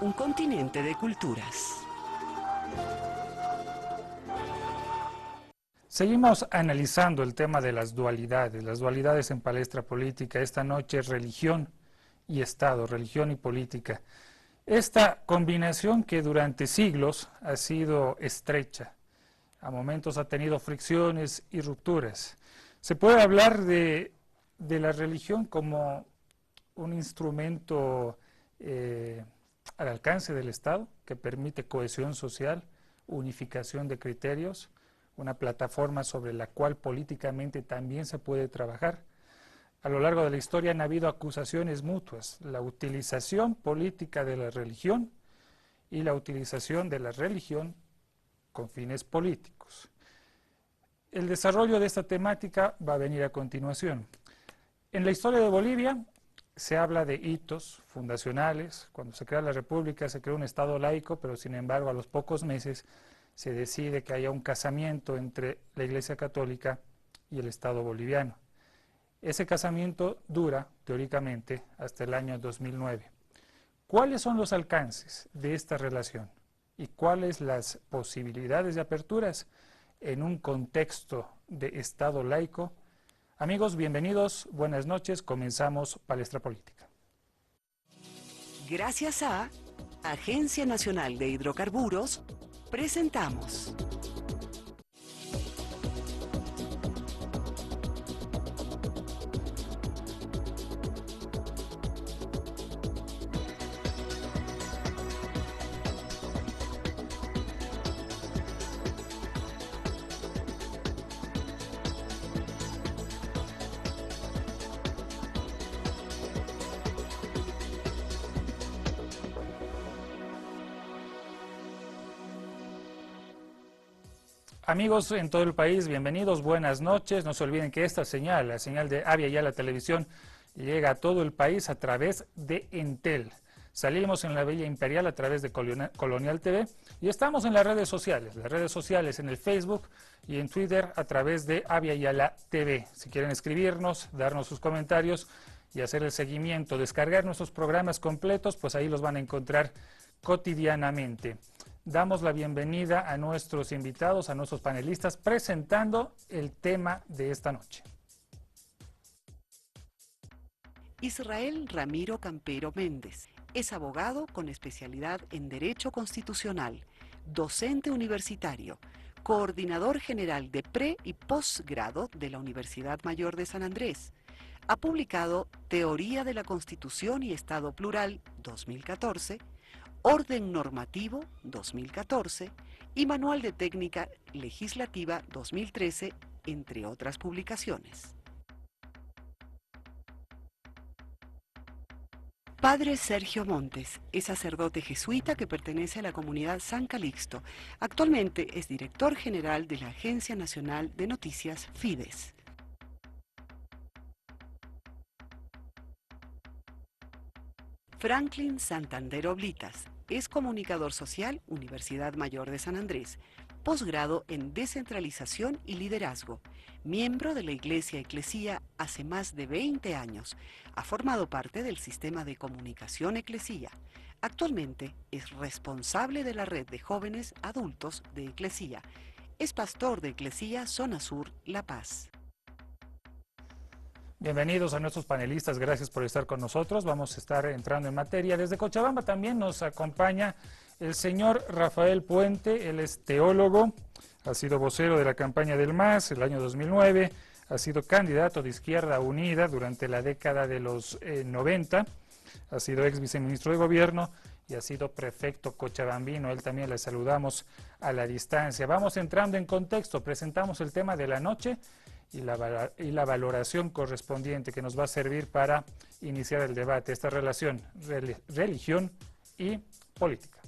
un continente de culturas. Seguimos analizando el tema de las dualidades en palestra política. Esta noche religión y Estado, religión y política. Esta combinación que durante siglos ha sido estrecha, a momentos ha tenido fricciones y rupturas. Se puede hablar de la religión como un instrumento al alcance del Estado que permite cohesión social, unificación de criterios, una plataforma sobre la cual políticamente también se puede trabajar. A lo largo de la historia han habido acusaciones mutuas, la utilización política de la religión y la utilización de la religión con fines políticos. El desarrollo de esta temática va a venir a continuación. En la historia de Bolivia se habla de hitos fundacionales. Cuando se crea la República se creó un Estado laico, pero sin embargo a los pocos meses se decide que haya un casamiento entre la Iglesia Católica y el Estado boliviano. Ese casamiento dura, teóricamente, hasta el año 2009. ¿Cuáles son los alcances de esta relación? ¿Y cuáles las posibilidades de aperturas en un contexto de Estado laico? Amigos, bienvenidos, buenas noches, comenzamos Palestra Política. Gracias a Agencia Nacional de Hidrocarburos, presentamos Amigos en todo el país, bienvenidos, buenas noches. No se olviden que esta señal, la señal de Avia Yala Televisión, llega a todo el país a través de Entel. Salimos en la Villa Imperial a través de Colonial TV y estamos en las redes sociales en el Facebook y en Twitter a través de Avia Yala TV. Si quieren escribirnos, darnos sus comentarios y hacer el seguimiento, descargar nuestros programas completos, pues ahí los van a encontrar cotidianamente. Damos la bienvenida a nuestros invitados, a nuestros panelistas, presentando el tema de esta noche. Israel Ramiro Campero Méndez. Es abogado con especialidad en Derecho Constitucional, docente universitario, coordinador general de pre- y posgrado de la Universidad Mayor de San Andrés. Ha publicado Teoría de la Constitución y Estado Plural, 2014, Orden Normativo, 2014, y Manual de Técnica Legislativa, 2013, entre otras publicaciones. Padre Sergio Montes es sacerdote jesuita que pertenece a la comunidad San Calixto. Actualmente es director general de la Agencia Nacional de Noticias Fides. Franklin Santander Oblitas es comunicador social, Universidad Mayor de San Andrés, posgrado en Descentralización y Liderazgo, miembro de la Iglesia Eclesía hace más de 20 años, ha formado parte del sistema de comunicación Eclesía. Actualmente es responsable de la red de jóvenes adultos de Eclesía. Es pastor de Eclesía Zona Sur, La Paz. Bienvenidos a nuestros panelistas, gracias por estar con nosotros. Vamos a estar entrando en materia. Desde Cochabamba también nos acompaña el señor Rafael Puente, él es teólogo, ha sido vocero de la campaña del MAS el año 2009, ha sido candidato de Izquierda Unida durante la década de los 90, ha sido ex viceministro de Gobierno y ha sido prefecto cochabambino. Él también le saludamos a la distancia. Vamos entrando en contexto, presentamos el tema de la noche y la valoración correspondiente que nos va a servir para iniciar el debate, esta relación religión y política.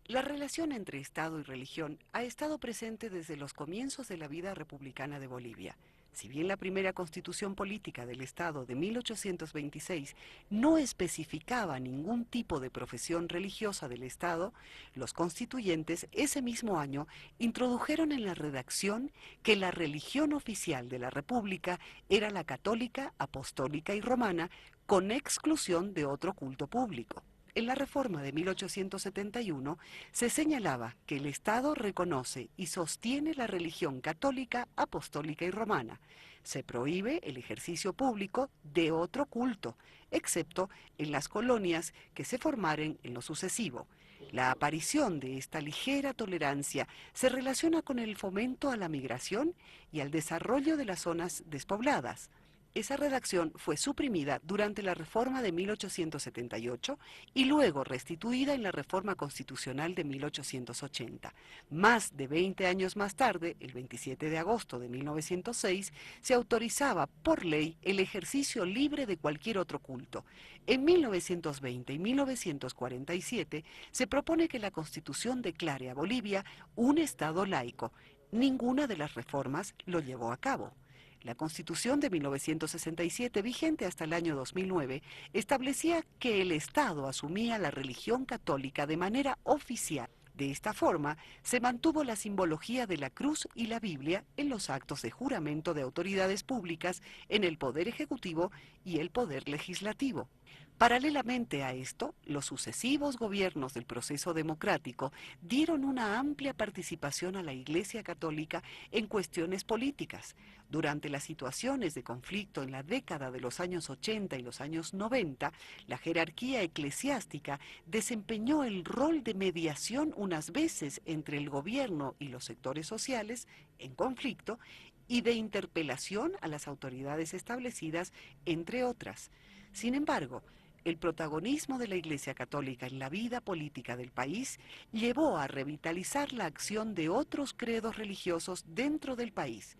La relación entre Estado y religión ha estado presente desde los comienzos de la vida republicana de Bolivia. Si bien la primera constitución política del Estado de 1826 no especificaba ningún tipo de profesión religiosa del Estado, los constituyentes ese mismo año introdujeron en la redacción que la religión oficial de la República era la católica, apostólica y romana, con exclusión de otro culto público. En la reforma de 1871 se señalaba que el Estado reconoce y sostiene la religión católica, apostólica y romana. Se prohíbe el ejercicio público de otro culto, excepto en las colonias que se formaren en lo sucesivo. La aparición de esta ligera tolerancia se relaciona con el fomento a la migración y al desarrollo de las zonas despobladas. Esa redacción fue suprimida durante la reforma de 1878 y luego restituida en la reforma constitucional de 1880. Más de 20 años más tarde, el 27 de agosto de 1906, se autorizaba por ley el ejercicio libre de cualquier otro culto. En 1920 y 1947 se propone que la Constitución declare a Bolivia un Estado laico. Ninguna de las reformas lo llevó a cabo. La Constitución de 1967, vigente hasta el año 2009, establecía que el Estado asumía la religión católica de manera oficial. De esta forma, se mantuvo la simbología de la cruz y la Biblia en los actos de juramento de autoridades públicas en el Poder Ejecutivo y el Poder Legislativo. Paralelamente a esto, los sucesivos gobiernos del proceso democrático dieron una amplia participación a la Iglesia Católica en cuestiones políticas. Durante las situaciones de conflicto en la década de los años 80 y los años 90, la jerarquía eclesiástica desempeñó el rol de mediación unas veces entre el gobierno y los sectores sociales en conflicto y de interpelación a las autoridades establecidas, entre otras. Sin embargo, el protagonismo de la Iglesia Católica en la vida política del país llevó a revitalizar la acción de otros credos religiosos dentro del país.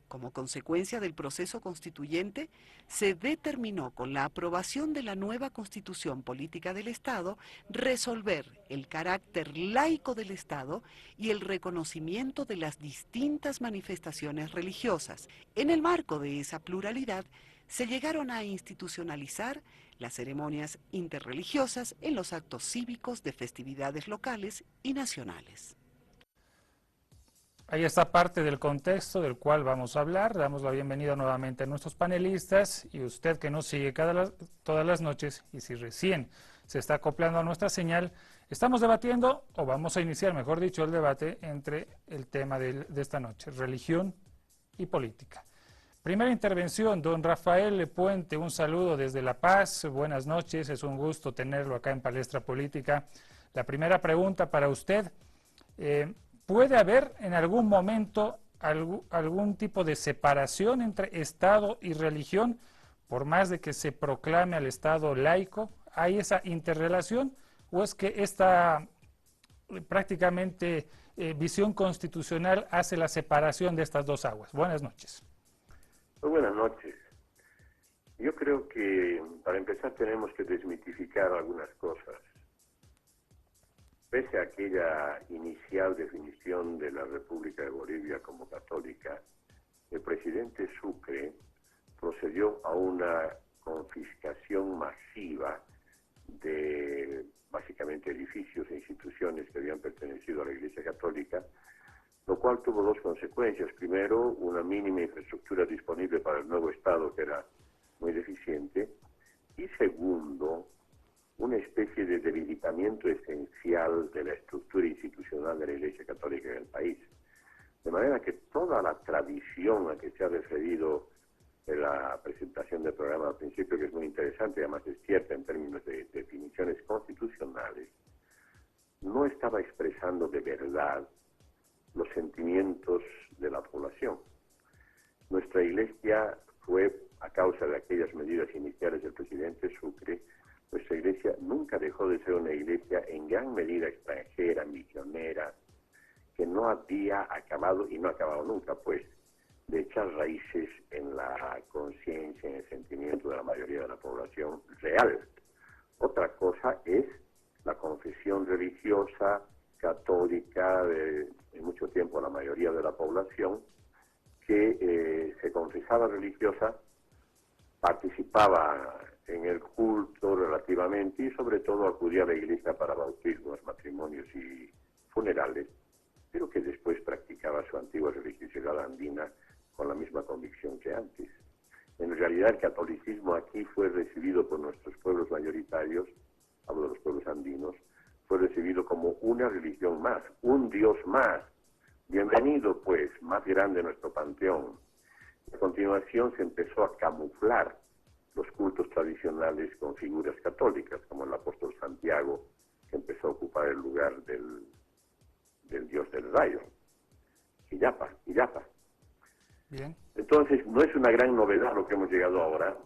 Como consecuencia del proceso constituyente, se determinó con la aprobación de la nueva Constitución Política del Estado resolver el carácter laico del Estado y el reconocimiento de las distintas manifestaciones religiosas. En el marco de esa pluralidad, se llegaron a institucionalizar las ceremonias interreligiosas en los actos cívicos de festividades locales y nacionales. Ahí está parte del contexto del cual vamos a hablar. Damos la bienvenida nuevamente a nuestros panelistas y usted que nos sigue todas las noches y si recién se está acoplando a nuestra señal, estamos debatiendo, o vamos a iniciar, mejor dicho, el debate entre el tema de esta noche, religión y política. Primera intervención, don Rafael Puente, un saludo desde La Paz, buenas noches, es un gusto tenerlo acá en Palestra Política. La primera pregunta para usted, ¿puede haber en algún momento algún tipo de separación entre Estado y religión, por más de que se proclame al Estado laico? ¿Hay esa interrelación o es que esta prácticamente visión constitucional hace la separación de estas dos aguas? Buenas noches. Muy buenas noches. Yo creo que para empezar tenemos que desmitificar algunas cosas. Pese a aquella inicial definición de la República de Bolivia como católica, el presidente Sucre procedió a una confiscación masiva de básicamente edificios e instituciones que habían pertenecido a la Iglesia Católica, lo cual tuvo dos consecuencias. Primero, una mínima infraestructura disponible para el nuevo Estado que era muy deficiente, y segundo, una especie de debilitamiento esencial de la estructura institucional de la Iglesia Católica en el país. De manera que toda la tradición a que se ha referido en la presentación del programa al principio, que es muy interesante y además es cierta en términos de definiciones constitucionales, no estaba expresando de verdad los sentimientos de la población. Nuestra Iglesia fue, a causa de aquellas medidas iniciales del presidente Sucre, nuestra Iglesia nunca dejó de ser una Iglesia en gran medida extranjera, misionera, que no había acabado, y no ha acabado nunca, pues, de echar raíces en la conciencia, en el sentimiento de la mayoría de la población real. Otra cosa es la confesión religiosa católica de mucho tiempo la mayoría de la población, que se confesaba religiosa, participaba en el culto relativamente y sobre todo acudía a la iglesia para bautismos, matrimonios y funerales, pero que después practicaba su antigua religiosidad andina con la misma convicción que antes. En realidad el catolicismo aquí fue recibido por nuestros pueblos mayoritarios, hablo de los pueblos andinos, fue recibido como una religión más, un Dios más. Bienvenido pues, más grande nuestro panteón. A continuación se empezó a camuflar los cultos tradicionales con figuras católicas, como el apóstol Santiago, que empezó a ocupar el lugar del dios del rayo, Illapa. Bien. Entonces, no es una gran novedad lo que hemos llegado ahora,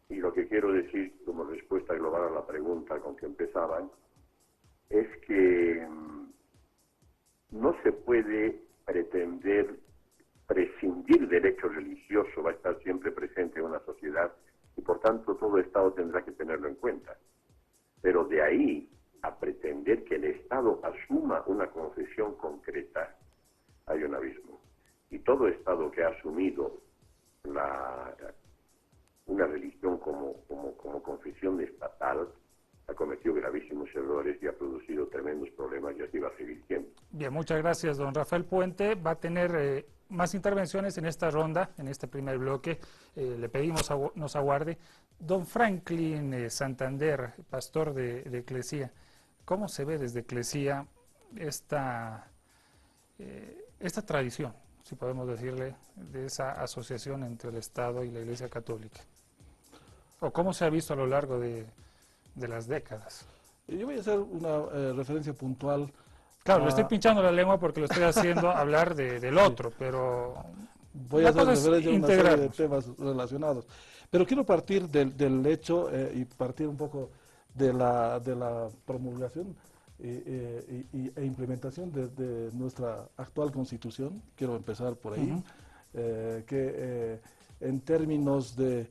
y lo que quiero decir como respuesta global a la pregunta con que empezaban, es que no se puede pretender prescindir del hecho religioso, va a estar siempre presente en una sociedad, y por tanto todo Estado tendrá que tenerlo en cuenta. Pero de ahí a pretender que el Estado asuma una confesión concreta, hay un abismo. Y todo Estado que ha asumido una religión como confesión estatal ha cometido gravísimos errores y ha producido tremendos problemas y así va a seguir siendo. Bien, muchas gracias, don Rafael Puente. Va a tener más intervenciones en esta ronda, en este primer bloque. Le pedimos nos aguarde. Don Franklin Santander, pastor de Eclesia, ¿cómo se ve desde Eclesia esta tradición, si podemos decirle, de esa asociación entre el Estado y la Iglesia Católica? ¿O cómo se ha visto a lo largo de las décadas? Yo voy a hacer una referencia puntual. Claro, le estoy pinchando la lengua porque lo estoy haciendo hablar del otro, Sí. pero Voy a hacer referencia a una serie de integrarnos. temas relacionados. Pero quiero partir del hecho y partir un poco de la promulgación e implementación de nuestra actual Constitución. Quiero empezar por ahí, que en términos de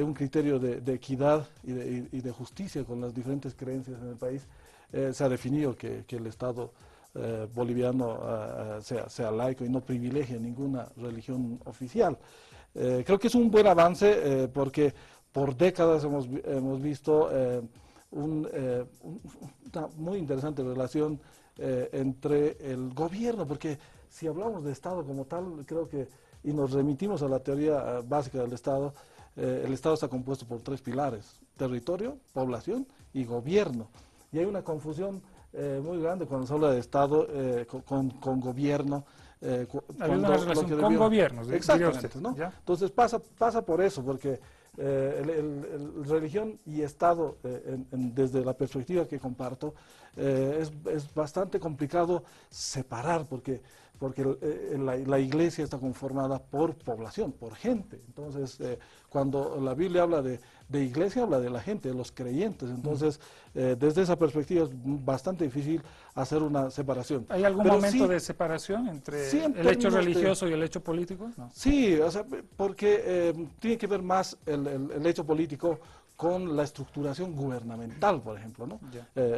un criterio de equidad y de justicia con las diferentes creencias en el país, se ha definido que el Estado boliviano sea laico y no privilegie ninguna religión oficial. Creo que es un buen avance porque por décadas hemos visto una muy interesante relación entre el gobierno, porque si hablamos de Estado como tal, creo que, y nos remitimos a la teoría básica del Estado, el Estado está compuesto por 3 pilares: territorio, población y gobierno. Y hay una confusión muy grande cuando se habla de Estado con gobierno. Hay una relación con gobiernos, exactamente, usted, ¿no? ¿ya? Entonces pasa por eso, porque religión y Estado, desde la perspectiva que comparto, es bastante complicado separar, porque la iglesia está conformada por población, por gente. Entonces, cuando la Biblia habla de iglesia, habla de la gente, de los creyentes. Entonces, desde esa perspectiva es bastante difícil hacer una separación. ¿Hay algún Pero momento sí, de separación entre sí, el hecho religioso y el hecho político? No. Sí, o sea, porque tiene que ver más el hecho político con la estructuración gubernamental, por ejemplo, ¿no?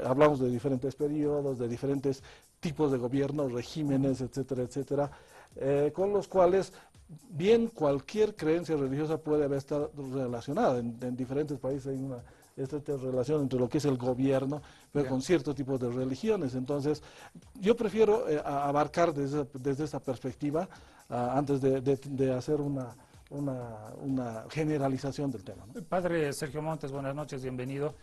Hablamos de diferentes periodos, de diferentes tipos de gobierno, regímenes, etcétera, etcétera, con los cuales bien cualquier creencia religiosa puede haber estado relacionada. En diferentes países hay una estrecha relación entre lo que es el gobierno, pero con ciertos tipos de religiones. Entonces, yo prefiero abarcar desde esa perspectiva antes de hacer una generalización del tema, ¿no? Padre Sergio Montes, buenas noches, bienvenido.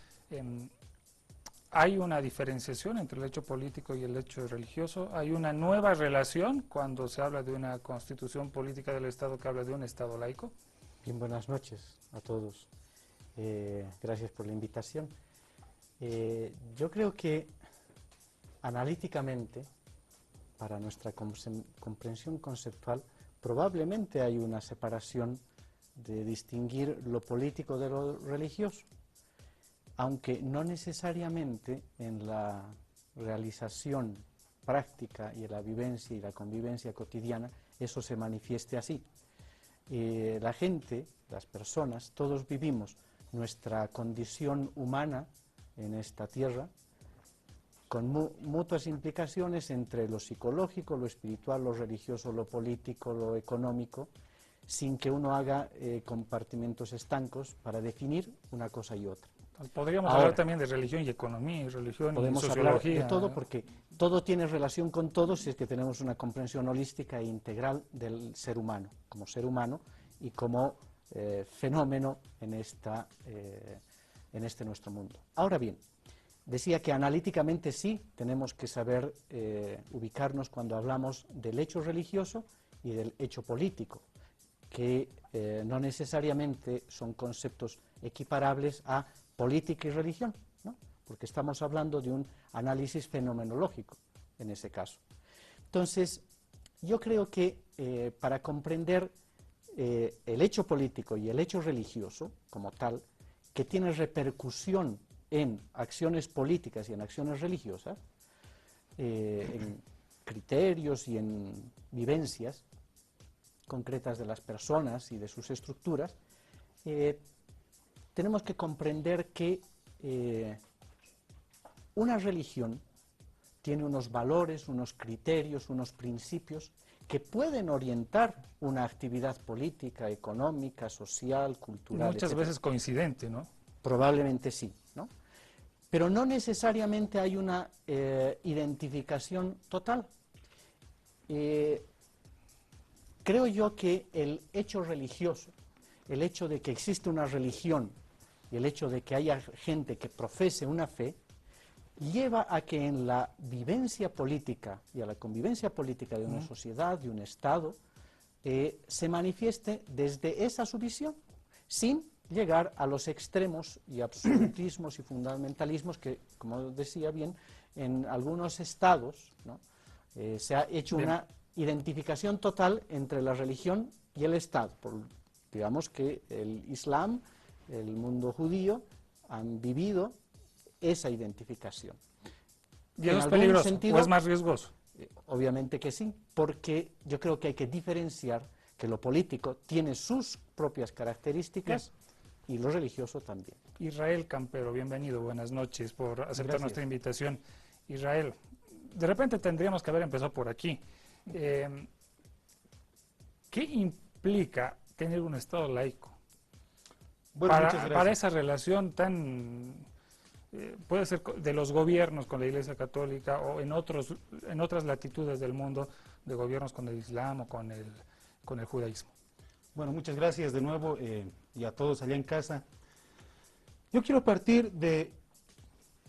¿Hay una diferenciación entre el hecho político y el hecho religioso? ¿Hay una nueva relación cuando se habla de una constitución política del Estado que habla de un Estado laico? Bien, buenas noches a todos. Gracias por la invitación. Yo creo que analíticamente, para nuestra comprensión conceptual, probablemente hay una separación de distinguir lo político de lo religioso, aunque no necesariamente en la realización práctica y en la vivencia y la convivencia cotidiana eso se manifieste así. La gente, las personas, todos vivimos nuestra condición humana en esta tierra con mutuas implicaciones entre lo psicológico, lo espiritual, lo religioso, lo político, lo económico, sin que uno haga compartimentos estancos para definir una cosa y otra. Podríamos Ahora, hablar también de religión y economía, y religión y podemos hablar sociología. de todo porque todo tiene relación con todo si es que tenemos una comprensión holística e integral del ser humano y como fenómeno en este nuestro mundo. Ahora bien, decía que analíticamente sí tenemos que saber ubicarnos cuando hablamos del hecho religioso y del hecho político, que no necesariamente son conceptos equiparables a política y religión, ¿no? Porque estamos hablando de un análisis fenomenológico en ese caso. Entonces, yo creo que para comprender el hecho político y el hecho religioso como tal, que tiene repercusión en acciones políticas y en acciones religiosas, en criterios y en vivencias concretas de las personas y de sus estructuras, tenemos que comprender que una religión tiene unos valores, unos criterios, unos principios que pueden orientar una actividad política, económica, social, cultural, Muchas etcétera. veces coincidente, ¿no? Probablemente sí, ¿no? Pero no necesariamente hay una identificación total. Creo yo que el hecho religioso, el hecho de que existe una religión y el hecho de que haya gente que profese una fe, lleva a que en la vivencia política y a la convivencia política de una sociedad, de un Estado, se manifieste desde esa su visión, sin llegar a los extremos y absolutismos y fundamentalismos que, como decía bien, en algunos estados, ¿no? Se ha hecho una identificación total entre la religión y el Estado. Digamos que el Islam, el mundo judío, han vivido esa identificación. ¿Y eso es peligroso o es más riesgoso? Obviamente que sí, porque yo creo que hay que diferenciar que lo político tiene sus propias características y lo religioso también. Israel Campero, bienvenido, buenas noches por aceptar Gracias. nuestra invitación. Israel, de repente tendríamos que haber empezado por aquí. ¿Qué implica tener un Estado laico? Bueno, muchas gracias. Para esa relación tan, puede ser de los gobiernos con la Iglesia Católica o en otras latitudes del mundo, de gobiernos con el Islam o con el judaísmo. Bueno, muchas gracias de nuevo y a todos allá en casa. Yo quiero partir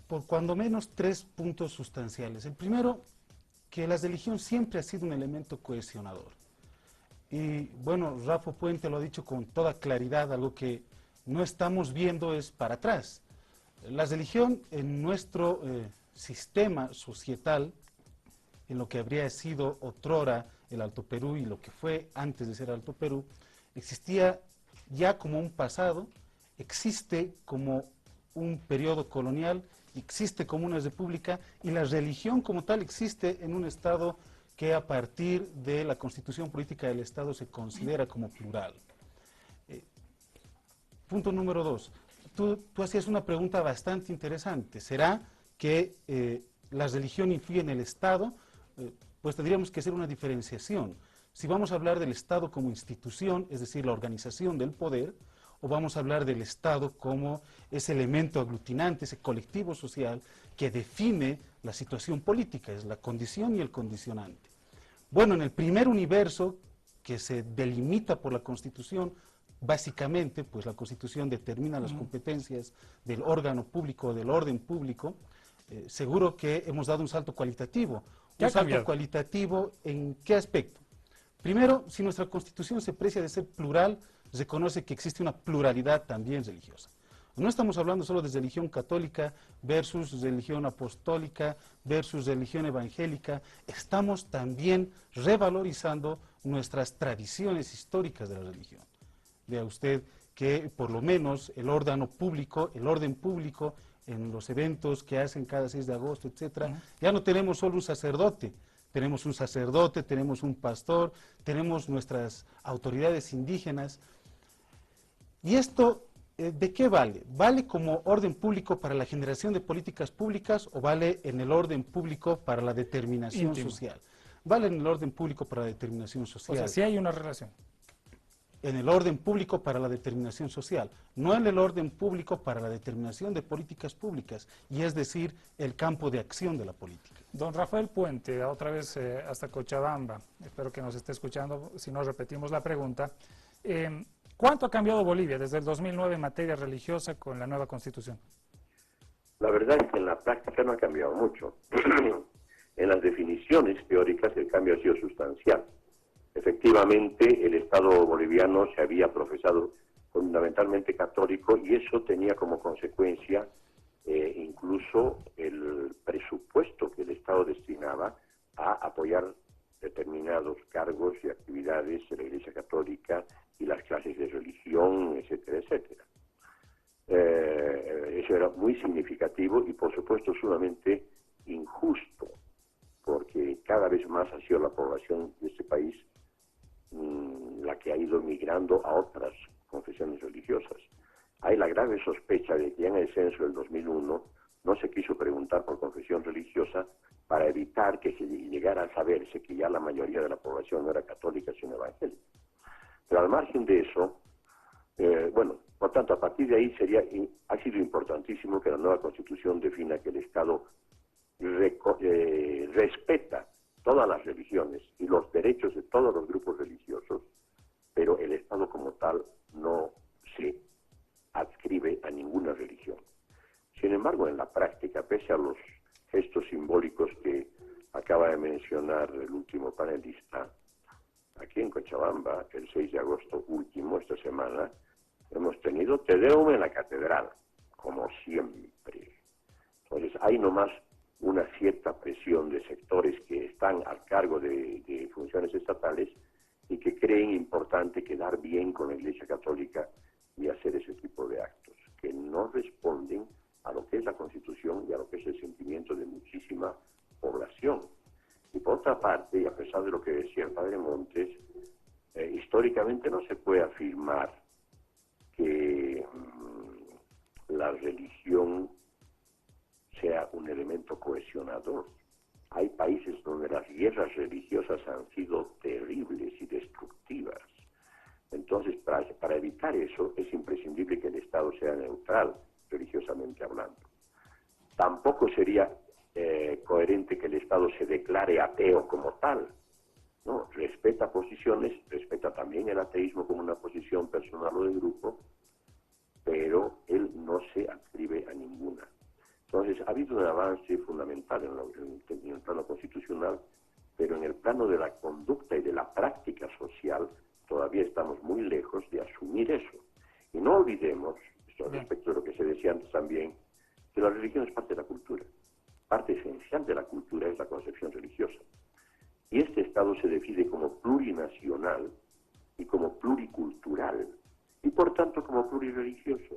por cuando menos 3 puntos sustanciales. El primero, que la religión siempre ha sido un elemento cohesionador. Y bueno, Rafa Puente lo ha dicho con toda claridad, algo que no estamos viendo es para atrás. La religión en nuestro sistema societal, en lo que habría sido otrora el Alto Perú y lo que fue antes de ser Alto Perú, existía ya como un pasado, existe como un periodo colonial, existe como una república y la religión como tal existe en un Estado que a partir de la Constitución Política del Estado se considera como plural. Punto número 2. Tú hacías una pregunta bastante interesante. ¿Será que la religión influye en el Estado? Pues tendríamos que hacer una diferenciación. Si vamos a hablar del Estado como institución, es decir, la organización del poder, o vamos a hablar del Estado como ese elemento aglutinante, ese colectivo social que define la situación política, es la condición y el condicionante. Bueno, en el primer universo que se delimita por la Constitución, básicamente, pues la Constitución determina las competencias del órgano público, del orden público, seguro que hemos dado un salto cualitativo. ¿Un salto cualitativo en qué aspecto? Primero, si nuestra Constitución se precia de ser plural, reconoce que existe una pluralidad también religiosa. No estamos hablando solo de religión católica versus religión apostólica versus religión evangélica, estamos también revalorizando nuestras tradiciones históricas de la religión. Vea usted que por lo menos el orden público en los eventos que hacen cada 6 de agosto, etcétera, ya no tenemos solo un sacerdote, tenemos un pastor, tenemos nuestras autoridades indígenas. Y esto ¿de qué vale? ¿Vale como orden público para la generación de políticas públicas o vale en el orden público para la determinación Íntimo. social? Vale en el orden público para la determinación O sea, social. sí hay una relación. En el orden público para la determinación social, no en el orden público para la determinación de políticas públicas, y es decir, el campo de acción de la política. Don Rafael Puente, otra vez hasta Cochabamba, espero que nos esté escuchando, si no repetimos la pregunta. ¿Cuánto ha cambiado Bolivia desde el 2009 en materia religiosa con la nueva Constitución? La verdad es que en la práctica no ha cambiado mucho. En las definiciones teóricas el cambio ha sido sustancial. Efectivamente, el Estado boliviano se había profesado fundamentalmente católico y eso tenía como consecuencia incluso el presupuesto que el Estado destinaba a apoyar determinados cargos y actividades de la Iglesia Católica y las clases de religión, etcétera, etcétera. Eso era muy significativo y por supuesto sumamente injusto, porque cada vez más ha sido la población de este país la que ha ido migrando a otras confesiones religiosas. Hay la grave sospecha de que en el censo del 2001 no se quiso preguntar por confesión religiosa para evitar que se llegara a saberse que ya la mayoría de la población no era católica sino evangélica. Pero al margen de eso, bueno, por tanto, a partir de ahí ha sido importantísimo que la nueva Constitución defina que el Estado respeta todas las religiones y los derechos de todos los grupos religiosos, pero el Estado como tal no se adscribe a ninguna religión. Sin embargo, en la práctica, pese a los gestos simbólicos que acaba de mencionar el último panelista, aquí en Cochabamba, el 6 de agosto último, esta semana, hemos tenido Te Deum en la catedral, como siempre. Entonces, hay nomás una cierta presión de sectores que están al cargo de funciones estatales y que creen importante quedar bien con la Iglesia Católica y hacer ese tipo de actos, que no responden a lo que es la Constitución y a lo que es el sentimiento de muchísima población. Y por otra parte, y a pesar de lo que decía el padre Montes, históricamente no se puede afirmar que la religión sea un elemento cohesionador. Hay países donde las guerras religiosas han sido terribles y destructivas. Entonces, para evitar eso, es imprescindible que el Estado sea neutral, religiosamente hablando. Tampoco sería coherente que el Estado se declare ateo como tal. No, respeta posiciones, respeta también el ateísmo como una posición personal o de grupo, pero él no se adscribe a ninguna. Entonces, ha habido un avance fundamental en el plano constitucional, pero en el plano de la conducta y de la práctica social todavía estamos muy lejos de asumir eso. Y no olvidemos, esto respecto de lo que se decía antes también, que la religión es parte de la cultura. Parte esencial de la cultura es la concepción religiosa. Y este Estado se define como plurinacional y como pluricultural, y por tanto como plurireligioso.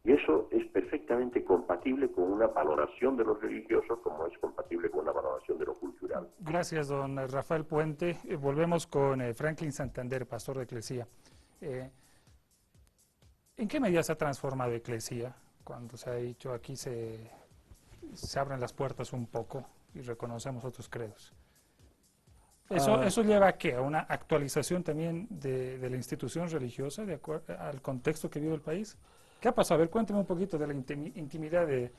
Y eso es perfectamente compatible con una valoración de lo religioso como es compatible con una valoración de lo cultural. Gracias, don Rafael Puente. Volvemos con Franklin Santander, pastor de Eclesia. ¿En qué medida se ha transformado Eclesia cuando se ha dicho aquí se abren las puertas un poco y reconocemos otros credos? ¿Eso lleva a qué? ¿A una actualización también de la institución religiosa de acuerdo al contexto que vive el país? ¿Qué ha pasado? A ver, cuénteme un poquito de la intimidad de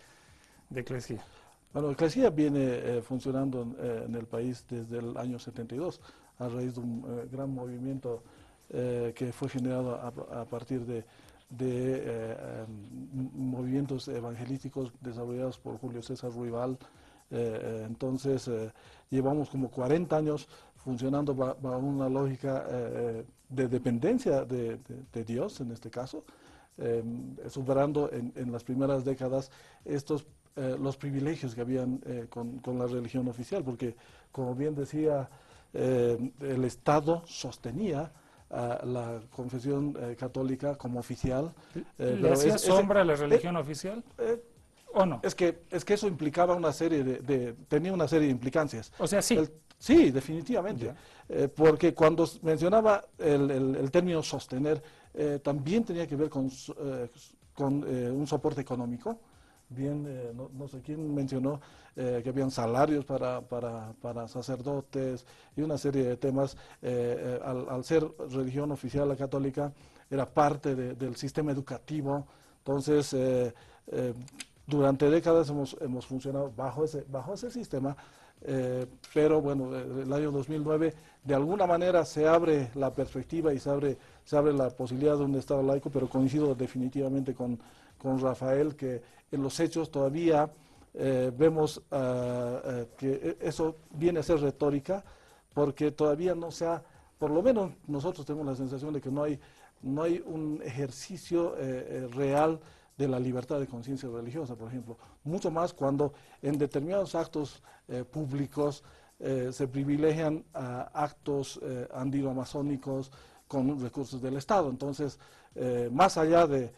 Eclesia. Bueno, Eclesia viene funcionando en el país desde el año 72, a raíz de un gran movimiento que fue generado a partir de movimientos evangelísticos desarrollados por Julio César Ruibal. Entonces, llevamos como 40 años funcionando bajo una lógica de dependencia de Dios, en este caso, superando en las primeras décadas los privilegios que habían con la religión oficial, porque, como bien decía, el Estado sostenía la confesión católica como oficial. ¿Le hacía sombra a la religión oficial? ¿O no? Es que eso implicaba una serie tenía una serie de implicancias. O sea, sí. Sí, definitivamente. Porque cuando mencionaba el término sostener, también tenía que ver con un soporte económico. Bien, no sé quién mencionó que habían salarios para sacerdotes y una serie de temas. Al ser religión oficial la católica, era parte del sistema educativo. Entonces, durante décadas hemos funcionado bajo ese sistema, pero bueno, el año 2009 de alguna manera se abre la perspectiva y se abre la posibilidad de un Estado laico, pero coincido definitivamente con Rafael que en los hechos todavía vemos que eso viene a ser retórica, porque todavía no se ha, por lo menos nosotros tenemos la sensación de que no hay un ejercicio real de la libertad de conciencia religiosa, por ejemplo, mucho más cuando en determinados actos públicos se privilegian actos andino-amazónicos con recursos del Estado. Entonces, más allá de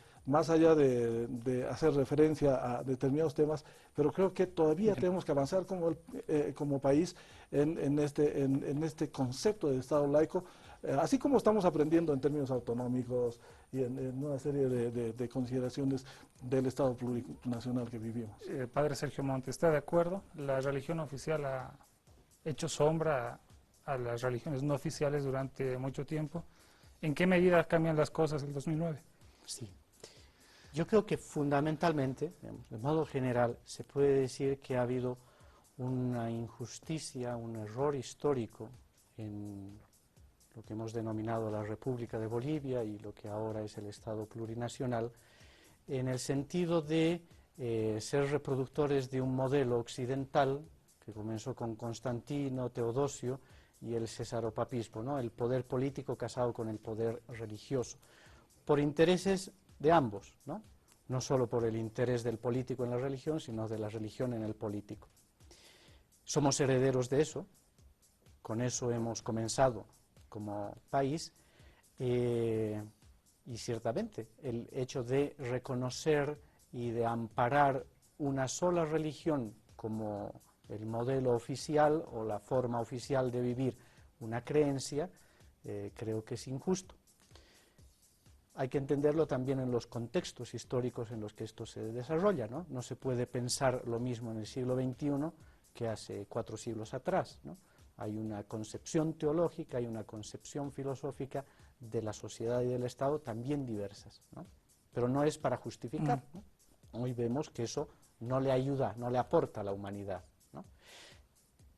hacer referencia a determinados temas, pero creo que todavía tenemos que avanzar como país en este concepto de Estado laico, así como estamos aprendiendo en términos autonómicos y en una serie de consideraciones del Estado plurinacional que vivimos. Padre Sergio Monte, ¿está de acuerdo? La religión oficial ha hecho sombra a las religiones no oficiales durante mucho tiempo. ¿En qué medida cambian las cosas en el 2009? Sí. Yo creo que fundamentalmente, de modo general, se puede decir que ha habido una injusticia, un error histórico en lo que hemos denominado la República de Bolivia y lo que ahora es el Estado plurinacional, en el sentido de ser reproductores de un modelo occidental que comenzó con Constantino, Teodosio y el cesaropapismo, ¿no? El poder político casado con el poder religioso, por intereses de ambos, ¿no? No solo por el interés del político en la religión, sino de la religión en el político. Somos herederos de eso, con eso hemos comenzado como país, y ciertamente el hecho de reconocer y de amparar una sola religión como el modelo oficial o la forma oficial de vivir una creencia, creo que es injusto. Hay que entenderlo también en los contextos históricos en los que esto se desarrolla, ¿no? No se puede pensar lo mismo en el siglo XXI que hace 4 siglos atrás, ¿no? Hay una concepción teológica, hay una concepción filosófica de la sociedad y del Estado también diversas, ¿no? Pero no es para justificar, ¿no? Hoy vemos que eso no le ayuda, no le aporta a la humanidad, ¿no?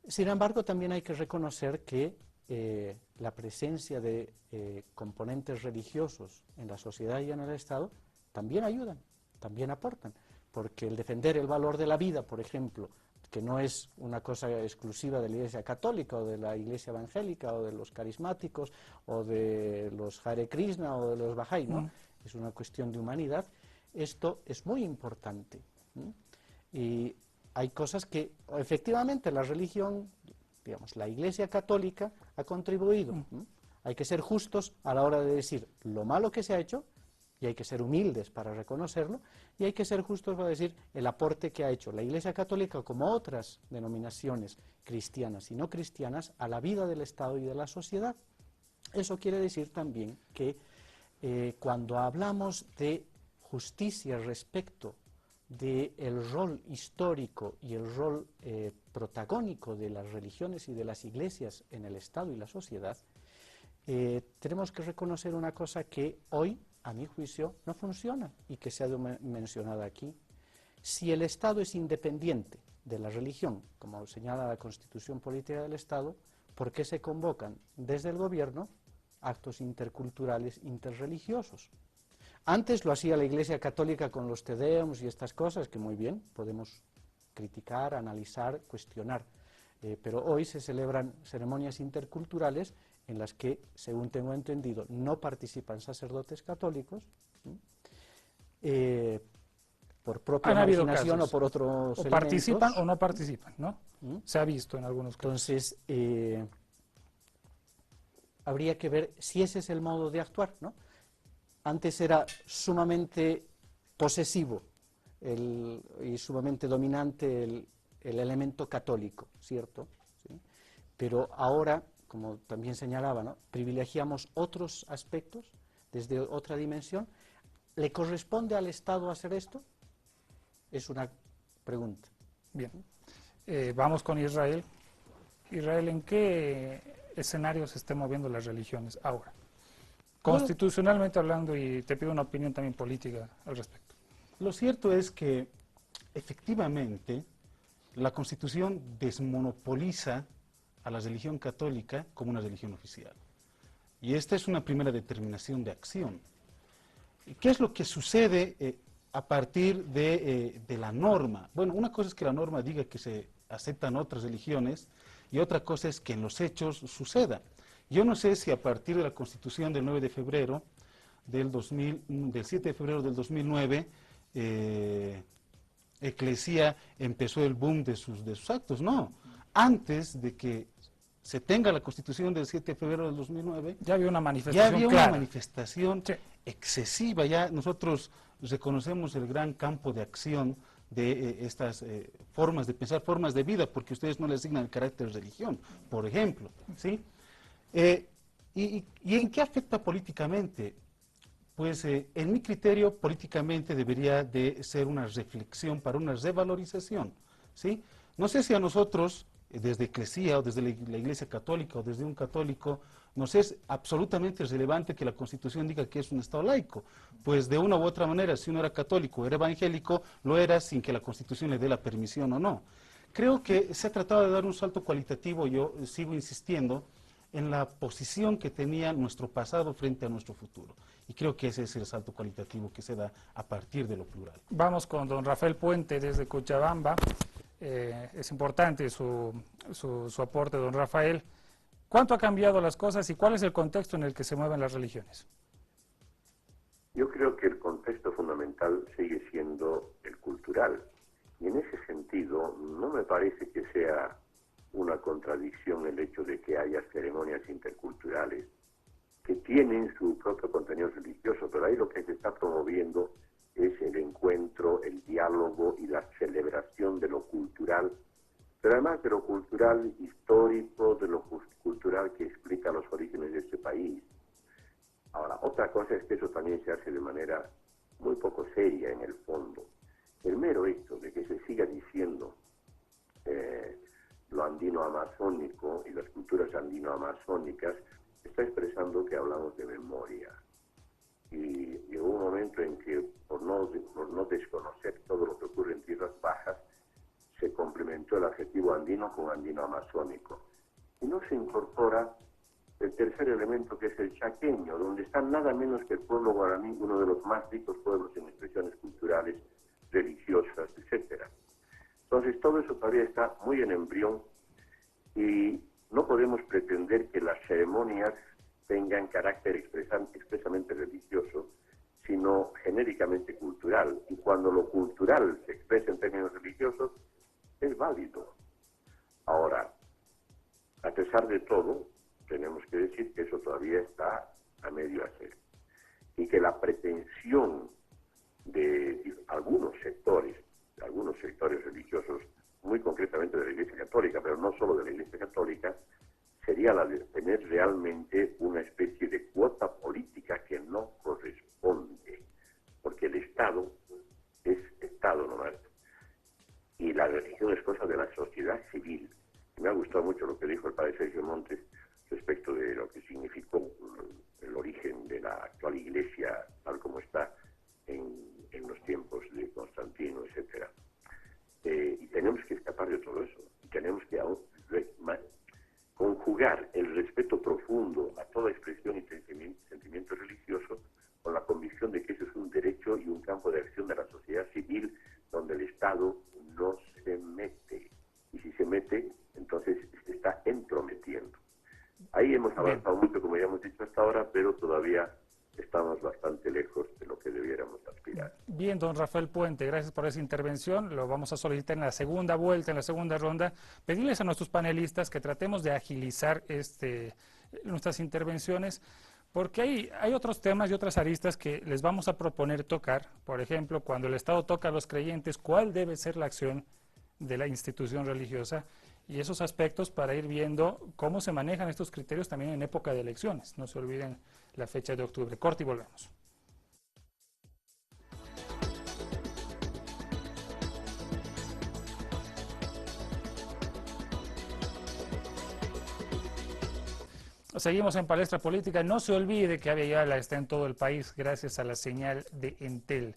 Sin embargo, también hay que reconocer que la presencia de componentes religiosos en la sociedad y en el Estado también ayudan, también aportan, porque el defender el valor de la vida, por ejemplo, que no es una cosa exclusiva de la Iglesia Católica o de la Iglesia Evangélica o de los carismáticos o de los Hare Krishna o de los Bahá'í, ¿no? Es una cuestión de humanidad. Esto es muy importante, ¿no? Y hay cosas que efectivamente la religión, digamos, la Iglesia Católica ha contribuido, ¿no? Hay que ser justos a la hora de decir lo malo que se ha hecho, y hay que ser humildes para reconocerlo, y hay que ser justos para decir el aporte que ha hecho la Iglesia Católica, como otras denominaciones cristianas y no cristianas, a la vida del Estado y de la sociedad. Eso quiere decir también que cuando hablamos de justicia respecto del rol histórico y el rol protagónico de las religiones y de las iglesias en el Estado y la sociedad, tenemos que reconocer una cosa que hoy, a mi juicio, no funciona y que se ha mencionado aquí. Si el Estado es independiente de la religión, como señala la Constitución Política del Estado, ¿por qué se convocan desde el gobierno actos interculturales interreligiosos? Antes lo hacía la Iglesia Católica con los Te Deums y estas cosas, que muy bien, podemos criticar, analizar, cuestionar, pero hoy se celebran ceremonias interculturales en las que, según tengo entendido, no participan sacerdotes católicos, por propia marginación o por otros elementos. Participan o no participan, ¿no? Se ha visto en algunos casos. Entonces, habría que ver si ese es el modo de actuar, ¿no? Antes era sumamente posesivo y sumamente dominante el elemento católico, ¿cierto? ¿Sí? Pero ahora, como también señalaba, ¿no?, privilegiamos otros aspectos, desde otra dimensión. ¿Le corresponde al Estado hacer esto? Es una pregunta. Bien, vamos con Israel. Israel, ¿en qué escenario se están moviendo las religiones ahora? Constitucionalmente hablando, y te pido una opinión también política al respecto. Lo cierto es que efectivamente la Constitución desmonopoliza a la religión católica como una religión oficial. Y esta es una primera determinación de acción. ¿Qué es lo que sucede a partir de la norma? Bueno, una cosa es que la norma diga que se aceptan otras religiones y otra cosa es que en los hechos suceda. Yo no sé si a partir de la Constitución del 9 de febrero del 7 de febrero del 2009, Eclesia empezó el boom de sus actos. No, antes de que se tenga la Constitución del 7 de febrero del 2009, ya había una manifestación ya había clara. una manifestación excesiva. Ya nosotros reconocemos el gran campo de acción de estas formas de pensar, formas de vida, porque ustedes no le asignan el carácter de religión, por ejemplo, ¿sí? ¿Y en qué afecta políticamente? Pues en mi criterio, políticamente debería de ser una reflexión para una revalorización, ¿sí? No sé si a nosotros, desde Eclesia o desde la Iglesia Católica o desde un católico, nos es absolutamente relevante que la Constitución diga que es un Estado laico, pues de una u otra manera, si uno era católico o era evangélico, lo era sin que la Constitución le dé la permisión o no. Creo que se ha tratado de dar un salto cualitativo, yo sigo insistiendo, en la posición que tenía nuestro pasado frente a nuestro futuro. Y creo que ese es el salto cualitativo que se da a partir de lo plural. Vamos con don Rafael Puente desde Cochabamba. Es importante su aporte, don Rafael. ¿Cuánto ha cambiado las cosas y cuál es el contexto en el que se mueven las religiones? Yo creo que el contexto fundamental sigue siendo el cultural. Y en ese sentido, no me parece que sea una contradicción el hecho de que haya ceremonias interculturales que tienen su propio contenido religioso, pero ahí lo que se está promoviendo es el encuentro, el diálogo y la celebración de lo cultural, pero además de lo cultural histórico, de lo cultural que explica los orígenes de este país. Ahora, otra cosa es que eso también se hace de manera muy poco seria en el fondo. El mero hecho de que se siga diciendo lo andino-amazónico y las culturas andino-amazónicas está expresando que hablamos de memoria. Y llegó un momento en que, por no desconocer todo lo que ocurre en tierras bajas, se complementó el adjetivo andino con andino-amazónico. Y no se incorpora el tercer elemento, que es el chaqueño, donde está nada menos que el pueblo guaraní, uno de los más ricos pueblos en expresiones culturales, religiosas, etc. Entonces, todo eso todavía está muy en embrión y no podemos pretender que las ceremonias tengan carácter expresamente religioso, sino genéricamente cultural. Y cuando lo cultural se expresa en términos religiosos, es válido. Ahora, a pesar de todo, tenemos que decir que eso todavía está a medio hacer. Y que la pretensión de algunos sectores religiosos, muy concretamente de la Iglesia Católica, pero no solo de la Iglesia Católica, sería la de tener realmente una especie de cuota política que no corresponde, porque el Estado es Estado nomás, y la religión es cosa de la sociedad civil. Y me ha gustado mucho lo que dijo el padre Sergio Montes respecto de lo que significó el origen de la actual Iglesia tal como está en los tiempos de Constantino, etc. Y tenemos que escapar de todo eso. Y tenemos que conjugar el respeto profundo a toda expresión y sentimiento religioso con la convicción de que eso es un derecho y un campo de acción de la sociedad civil donde el Estado no se mete. Y si se mete, entonces se está entrometiendo. Ahí hemos avanzado mucho, como ya hemos dicho hasta ahora, pero todavía estamos bastante lejos de lo que debiéramos aspirar. Bien, don Rafael Puente, gracias por esa intervención. Lo vamos a solicitar en la segunda vuelta, en la segunda ronda. Pedirles a nuestros panelistas que tratemos de agilizar nuestras intervenciones, porque hay otros temas y otras aristas que les vamos a proponer tocar. Por ejemplo, cuando el Estado toca a los creyentes, ¿cuál debe ser la acción de la institución religiosa? y esos aspectos para ir viendo cómo se manejan estos criterios también en época de elecciones. No se olviden la fecha de octubre. Corte y volvemos. Seguimos en Palestra Política. No se olvide que Aviala está en todo el país gracias a la señal de Entel.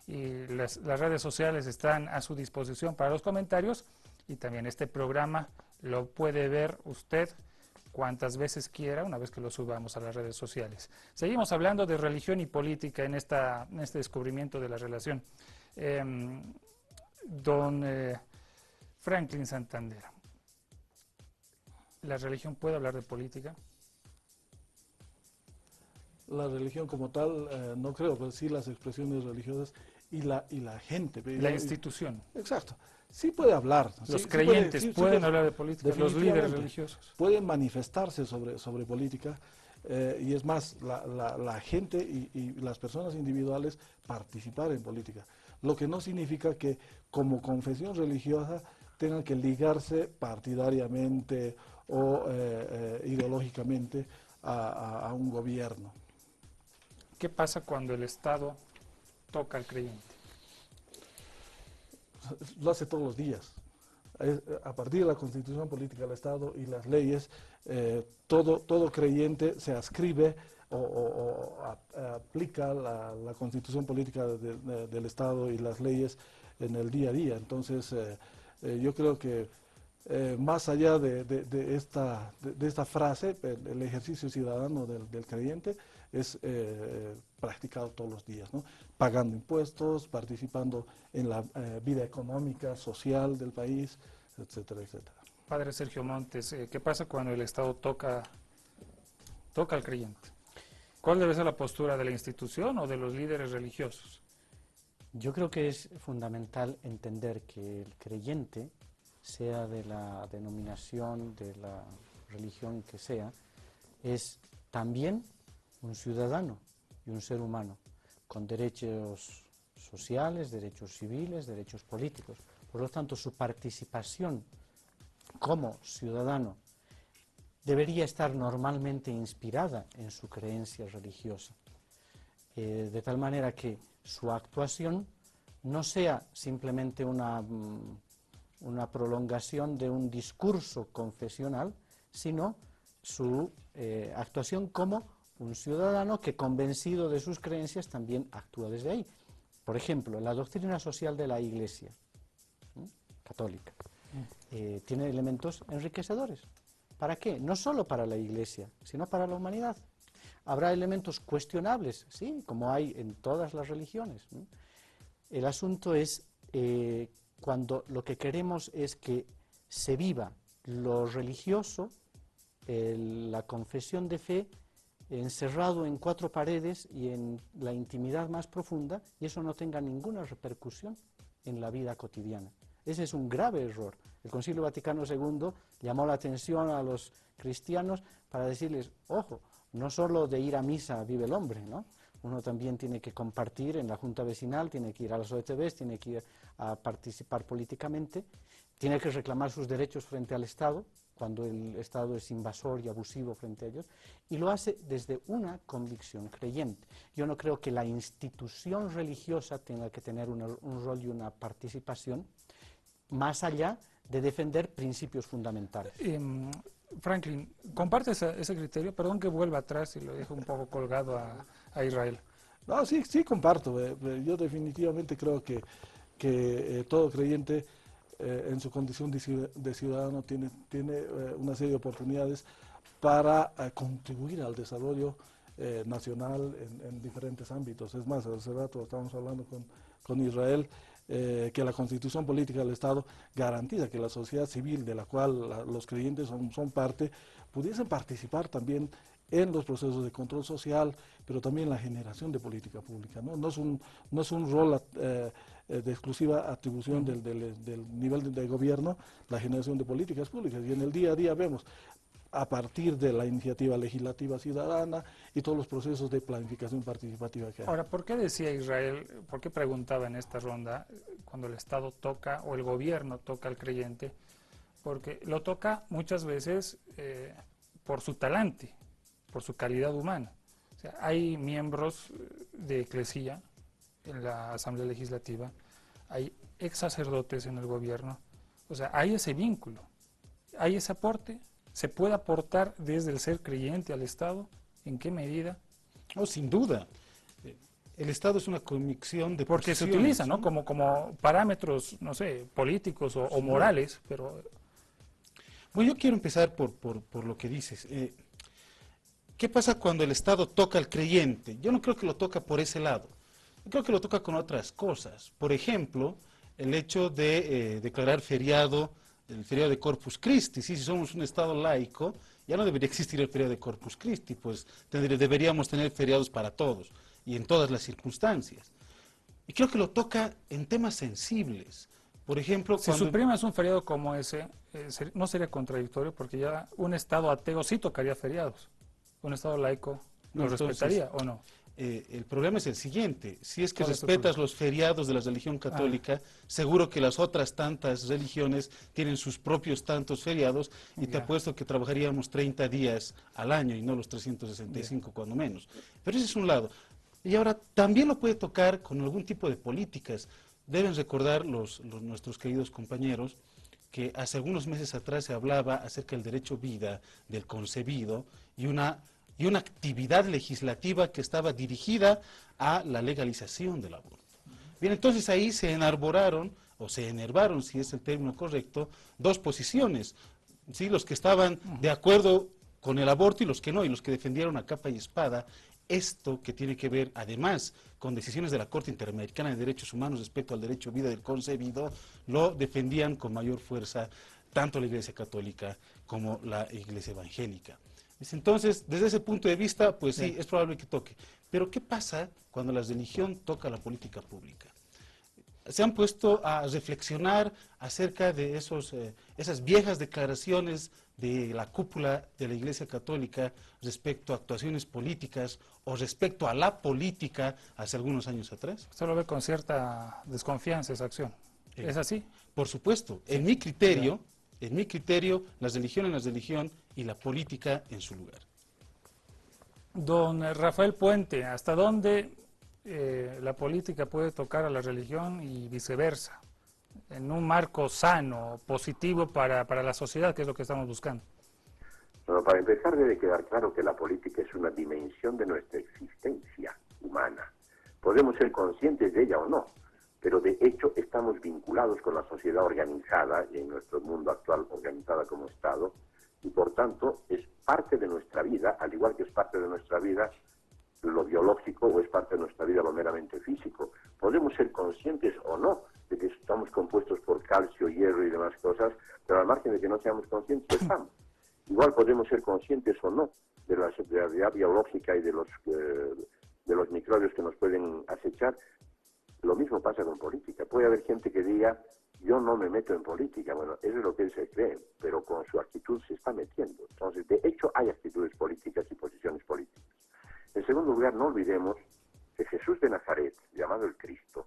Y las redes sociales están a su disposición para los comentarios, y también este programa lo puede ver usted cuantas veces quiera una vez que lo subamos a las redes sociales. Seguimos hablando de religión y política en este descubrimiento de la relación. Don Franklin Santander, ¿la religión puede hablar de política? La religión como tal, no creo, pero sí las expresiones religiosas y la gente. La institución. Exacto. Sí puede hablar. Los sí creyentes sí pueden hablar de política, los líderes religiosos. Pueden manifestarse sobre política, y es más, la gente y las personas individuales participar en política. Lo que no significa que como confesión religiosa tengan que ligarse partidariamente o ideológicamente a un gobierno. ¿Qué pasa cuando el Estado toca al creyente? Lo hace todos los días. A partir de la Constitución Política del Estado y las leyes, todo creyente se adscribe o aplica la Constitución Política del Estado y las leyes en el día a día. Entonces, yo creo que más allá de esta frase, el ejercicio ciudadano del creyente es practicado todos los días, ¿no? Pagando impuestos, participando en la vida económica, social del país, etcétera, etcétera. Padre Sergio Montes, ¿qué pasa cuando el Estado toca al creyente? ¿Cuál debe ser la postura de la institución o de los líderes religiosos? Yo creo que es fundamental entender que el creyente, sea de la denominación, de la religión que sea, es también un ciudadano y un ser humano, con derechos sociales, derechos civiles, derechos políticos. Por lo tanto, su participación como ciudadano debería estar normalmente inspirada en su creencia religiosa, de tal manera que su actuación no sea simplemente una prolongación de un discurso confesional, sino su actuación como un ciudadano que, convencido de sus creencias, también actúa desde ahí. Por ejemplo, la doctrina social de la Iglesia católica tiene elementos enriquecedores. ¿Para qué? No solo para la Iglesia, sino para la humanidad. Habrá elementos cuestionables, sí, como hay en todas las religiones. El asunto es cuando lo que queremos es que se viva lo religioso, la confesión de fe, encerrado en cuatro paredes y en la intimidad más profunda, y eso no tenga ninguna repercusión en la vida cotidiana. Ese es un grave error. El Concilio Vaticano II llamó la atención a los cristianos para decirles, ojo, no solo de ir a misa vive el hombre, ¿no? Uno también tiene que compartir en la junta vecinal, tiene que ir a las OETVs, tiene que ir a participar políticamente, tiene que reclamar sus derechos frente al Estado, cuando el Estado es invasor y abusivo frente a ellos, y lo hace desde una convicción creyente. Yo no creo que la institución religiosa tenga que tener un rol y una participación más allá de defender principios fundamentales. Franklin, ¿comparte ese criterio? Perdón que vuelva atrás y lo dejo un poco colgado a Israel. No, sí comparto. Yo definitivamente creo que todo creyente en su condición de ciudadano tiene una serie de oportunidades para contribuir al desarrollo nacional en diferentes ámbitos. Es más, hace rato estábamos hablando con Israel, que la Constitución Política del Estado garantiza que la sociedad civil, de la cual los creyentes son parte, pudiesen participar también en los procesos de control social, pero también la generación de política pública, ¿no? No es un rol de exclusiva atribución del nivel de gobierno, la generación de políticas públicas. Y en el día a día vemos, a partir de la iniciativa legislativa ciudadana y todos los procesos de planificación participativa que hay. Ahora, ¿por qué decía Israel, por qué preguntaba en esta ronda, cuando el Estado toca o el gobierno toca al creyente? porque lo toca muchas veces por su talante, por su calidad humana. O sea, hay miembros de eclesía en la Asamblea Legislativa, hay ex sacerdotes en el gobierno, o sea, hay ese vínculo, hay ese aporte, se puede aportar desde el ser creyente al Estado, ¿en qué medida? Oh, sin duda. El Estado es una convicción de Porque se utiliza, ¿no? Como parámetros, no sé, políticos o morales, pero... Bueno, yo quiero empezar por lo que dices. ¿Qué pasa cuando el Estado toca al creyente? Yo no creo que lo toca por ese lado. Yo creo que lo toca con otras cosas. Por ejemplo, el hecho de declarar feriado, el feriado de Corpus Christi. Sí, si somos un Estado laico, ya no debería existir el feriado de Corpus Christi, pues deberíamos tener feriados para todos y en todas las circunstancias. Y creo que lo toca en temas sensibles. Por ejemplo, si suprimes un feriado como ese, no sería contradictorio, porque ya un Estado ateo sí tocaría feriados. Un Estado laico lo respetaría, ¿o no? El problema es el siguiente: si es que respetas los feriados de la religión católica, seguro que las otras tantas religiones tienen sus propios tantos feriados, y te apuesto que trabajaríamos 30 días al año y no los 365 cuando menos. Pero ese es un lado. Y ahora también lo puede tocar con algún tipo de políticas. Deben recordar nuestros queridos compañeros que hace algunos meses atrás se hablaba acerca del derecho a vida del concebido y una actividad legislativa que estaba dirigida a la legalización del aborto. Bien, entonces ahí se enarboraron, o se enervaron, si es el término correcto, dos posiciones, ¿sí? Los que estaban de acuerdo con el aborto y los que no, y los que defendieron a capa y espada esto que tiene que ver, además, con decisiones de la Corte Interamericana de Derechos Humanos respecto al derecho a vida del concebido, lo defendían con mayor fuerza tanto la Iglesia Católica como la Iglesia Evangélica. Entonces, desde ese punto de vista, pues sí, es probable que toque. Pero ¿qué pasa cuando la religión toca la política pública? Se han puesto a reflexionar acerca de esas viejas declaraciones de la cúpula de la Iglesia Católica respecto a actuaciones políticas o respecto a la política hace algunos años atrás. Usted lo ve con cierta desconfianza esa acción. ¿Es así? Por supuesto. En mi criterio, la religión en la religión y la política en su lugar. Don Rafael Puente, ¿hasta dónde la política puede tocar a la religión y viceversa? En un marco sano, positivo para la sociedad, que es lo que estamos buscando. Bueno, para empezar debe quedar claro que la política es una dimensión de nuestra existencia humana. Podemos ser conscientes de ella o no, pero de hecho estamos vinculados con la sociedad organizada, y en nuestro mundo actual organizada como Estado, y por tanto es parte de nuestra vida, al igual que es parte de nuestra vida lo biológico o es parte de nuestra vida lo meramente físico. Podemos ser conscientes o no de que estamos compuestos por calcio, hierro y demás cosas, pero al margen de que no seamos conscientes, estamos. Igual podemos ser conscientes o no de la realidad biológica y de los microbios que nos pueden acechar. Lo mismo pasa con política. Puede haber gente que diga, yo no me meto en política. Bueno, eso es lo que él se cree, pero con su actitud se está metiendo. Entonces, de hecho, hay actitudes políticas y posiciones políticas. En segundo lugar, no olvidemos que Jesús de Nazaret, llamado el Cristo,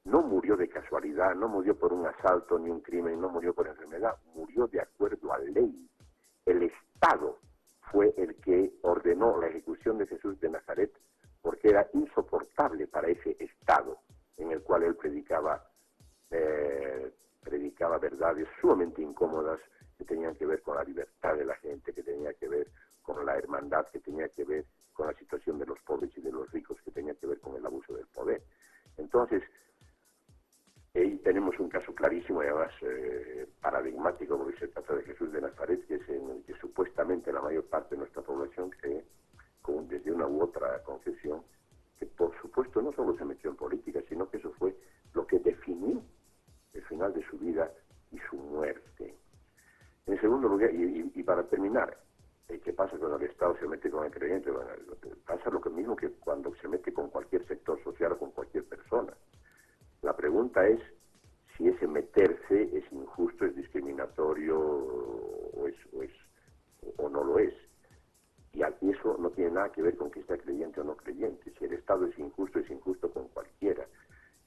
no murió de casualidad, no murió por un asalto ni un crimen, no murió por enfermedad, murió de acuerdo a ley. El Estado fue el que ordenó la ejecución de Jesús de Nazaret porque era insoportable para ese Estado en el cual él predicaba verdades sumamente incómodas que tenían que ver con la libertad de la gente, que tenía que ver con la hermandad, que tenía que ver con la situación de los pobres y de los ricos, que tenía que ver con el abuso del poder. Entonces, ahí tenemos un caso clarísimo y además paradigmático, porque se trata de Jesús de Nazaret, que es en el que supuestamente la mayor parte de nuestra población cree, desde una u otra confesión, que por supuesto no solo se metió en política, sino que eso fue lo que definió el final de su vida y su muerte. En segundo lugar, y para terminar, ¿qué pasa cuando el Estado se mete con el creyente? Bueno, pasa lo mismo que cuando se mete con cualquier sector social o con cualquier persona. La pregunta es si ese meterse es injusto, es discriminatorio o no lo es. Y eso no tiene nada que ver con que sea creyente o no creyente. Si el Estado es injusto con cualquiera.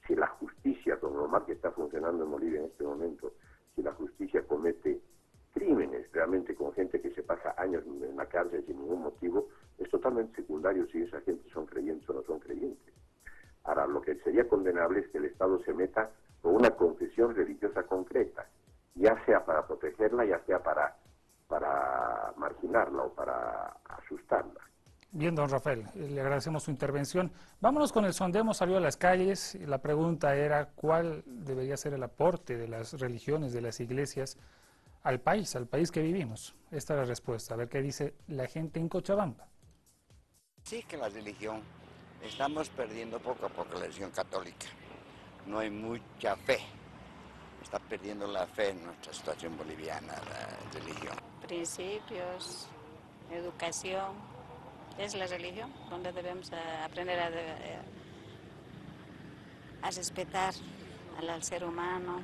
Si la justicia, como lo mal que está funcionando en Bolivia en este momento, si la justicia comete años en la cárcel sin ningún motivo, es totalmente secundario si esa gente son creyentes o no son creyentes. Ahora, lo que sería condenable es que el Estado se meta con una confesión religiosa concreta, ya sea para protegerla, ya sea para marginarla o para asustarla. Bien, don Rafael, le agradecemos su intervención. Vámonos con el sondeo, hemos salido a las calles y la pregunta era cuál debería ser el aporte de las religiones, de las iglesias al país que vivimos. Esta es la respuesta, a ver qué dice la gente en Cochabamba. Sí que la religión, estamos perdiendo poco a poco la religión católica, no hay mucha fe, está perdiendo la fe en nuestra situación boliviana, la religión. Principios, educación, es la religión, donde debemos aprender a respetar al ser humano.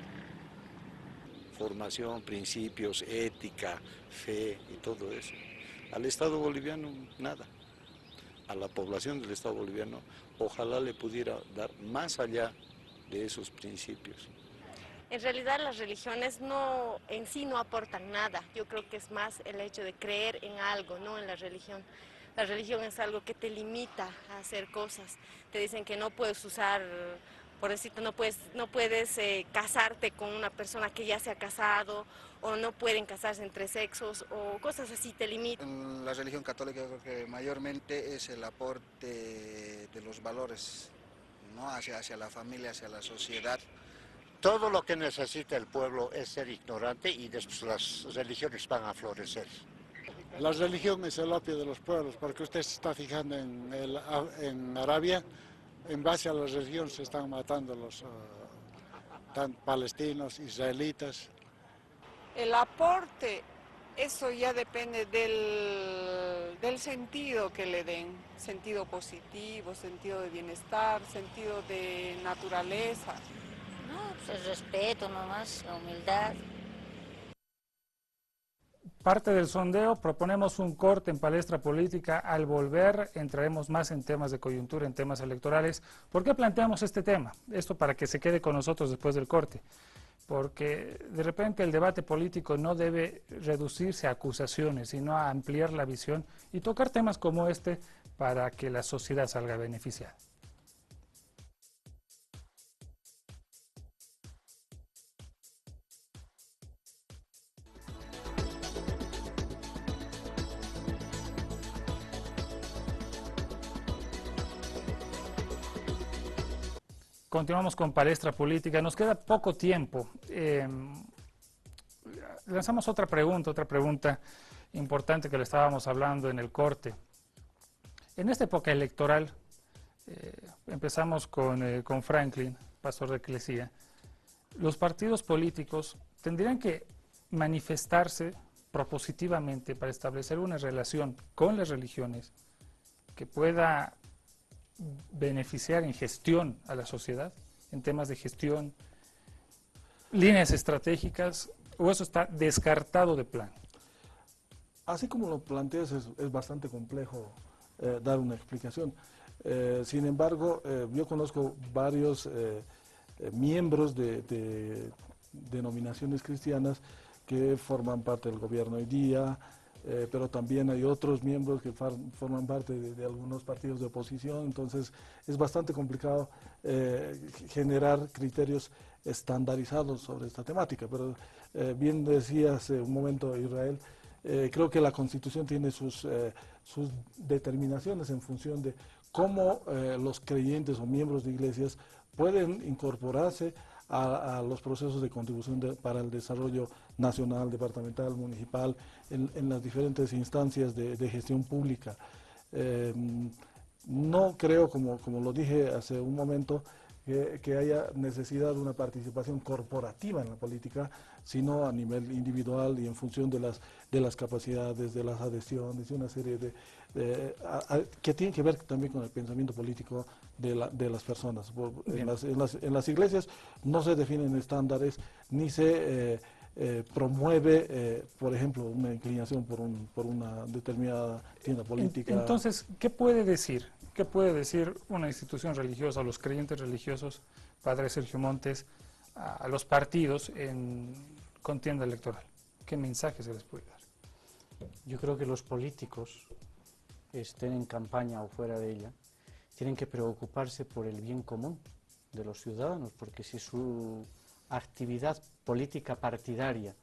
Formación, principios, ética, fe y todo eso. Al Estado boliviano, nada. A la población del Estado boliviano, ojalá le pudiera dar más allá de esos principios. En realidad las religiones en sí no aportan nada. Yo creo que es más el hecho de creer en algo, no en la religión. La religión es algo que te limita a hacer cosas. Te dicen que no puedes usar, por decirte, no puedes casarte con una persona que ya se ha casado, o no pueden casarse entre sexos, o cosas así te limitan. En la religión católica creo que mayormente es el aporte de los valores, ¿no? hacia la familia, hacia la sociedad. Todo lo que necesita el pueblo es ser ignorante y después las religiones van a florecer. La religión es el opio de los pueblos, porque usted se está fijando en Arabia, en base a la religión se están matando los palestinos, israelitas. El aporte, eso ya depende del sentido que le den, sentido positivo, sentido de bienestar, sentido de naturaleza. No, pues el respeto nomás, la humildad. Parte del sondeo, proponemos un corte en Palestra Política. Al volver entraremos más en temas de coyuntura, en temas electorales. ¿Por qué planteamos este tema? Esto para que se quede con nosotros después del corte. Porque de repente el debate político no debe reducirse a acusaciones, sino a ampliar la visión y tocar temas como este para que la sociedad salga beneficiada. Continuamos con Palestra Política. Nos queda poco tiempo. Lanzamos otra pregunta importante que le estábamos hablando en el corte. En esta época electoral, empezamos con Franklin, pastor de Eclesia. Los partidos políticos tendrían que manifestarse propositivamente para establecer una relación con las religiones que pueda beneficiar en gestión a la sociedad, en temas de gestión, líneas estratégicas, o eso está descartado de plano. Así como lo planteas, es bastante complejo dar una explicación. Sin embargo, yo conozco varios miembros de denominaciones cristianas que forman parte del gobierno hoy día, pero también hay otros miembros que forman parte de algunos partidos de oposición, entonces es bastante complicado generar criterios estandarizados sobre esta temática. Pero bien decía hace un momento Israel, creo que la Constitución tiene sus determinaciones en función de cómo los creyentes o miembros de iglesias pueden incorporarse a los procesos de contribución para el desarrollo nacional, departamental, municipal, en las diferentes instancias de gestión pública. No creo, como lo dije hace un momento, que haya necesidad de una participación corporativa en la política, sino a nivel individual y en función de las capacidades, de las adhesiones y una serie que tienen que ver también con el pensamiento político de las personas. En las iglesias no se definen estándares ni se promueve, por ejemplo, una inclinación por una determinada tienda política. Entonces, ¿qué puede decir? ¿Qué puede decir una institución religiosa, a los creyentes religiosos, Padre Sergio Montes, a los partidos en contienda electoral? ¿Qué mensaje se les puede dar? Yo creo que los políticos, estén en campaña o fuera de ella, tienen que preocuparse por el bien común de los ciudadanos, porque si su actividad política partidaria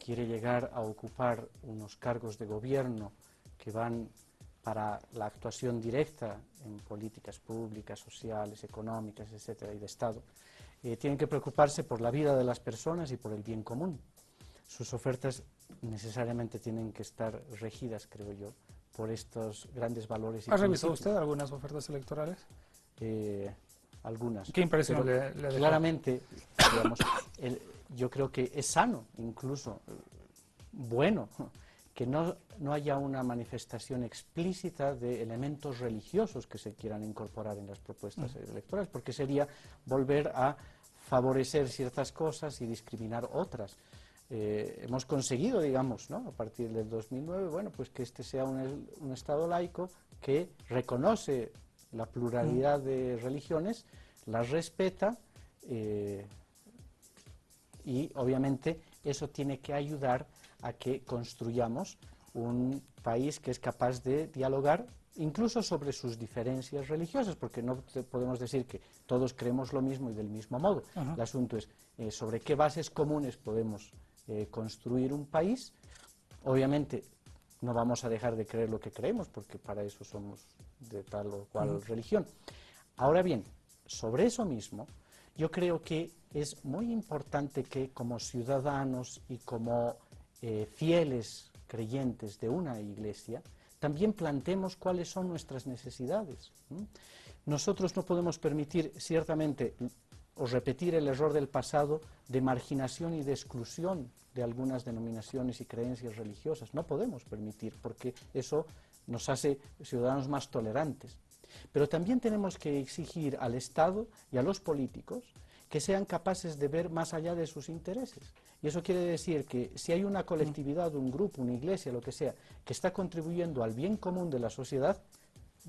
quiere llegar a ocupar unos cargos de gobierno que van para la actuación directa en políticas públicas, sociales, económicas, etcétera, y de Estado, tienen que preocuparse por la vida de las personas y por el bien común. Sus ofertas necesariamente tienen que estar regidas, creo yo, por estos grandes valores y ¿Ha revisado principios. usted algunas ofertas electorales? Algunas. ¿Qué impresión le dejó? Claramente, digamos, yo creo que es sano, incluso bueno, que no haya una manifestación explícita de elementos religiosos que se quieran incorporar en las propuestas electorales, porque sería volver a favorecer ciertas cosas y discriminar otras. Hemos conseguido, digamos, ¿no?, a partir del 2009, bueno, pues que este sea un Estado laico que reconoce la pluralidad de religiones, las respeta y obviamente eso tiene que ayudar a que construyamos un país que es capaz de dialogar incluso sobre sus diferencias religiosas, porque no podemos decir que todos creemos lo mismo y del mismo modo. El asunto es sobre qué bases comunes podemos construir un país. Obviamente no vamos a dejar de creer lo que creemos, porque para eso somos de tal o cual religión. Ahora bien, sobre eso mismo, yo creo que es muy importante que como ciudadanos y como fieles creyentes de una iglesia, también planteemos cuáles son nuestras necesidades. Nosotros no podemos permitir, ciertamente, o repetir el error del pasado de marginación y de exclusión de algunas denominaciones y creencias religiosas. No podemos permitir, porque eso nos hace ciudadanos más tolerantes. Pero también tenemos que exigir al Estado y a los políticos que sean capaces de ver más allá de sus intereses. Y eso quiere decir que si hay una colectividad, un grupo, una iglesia, lo que sea, que está contribuyendo al bien común de la sociedad,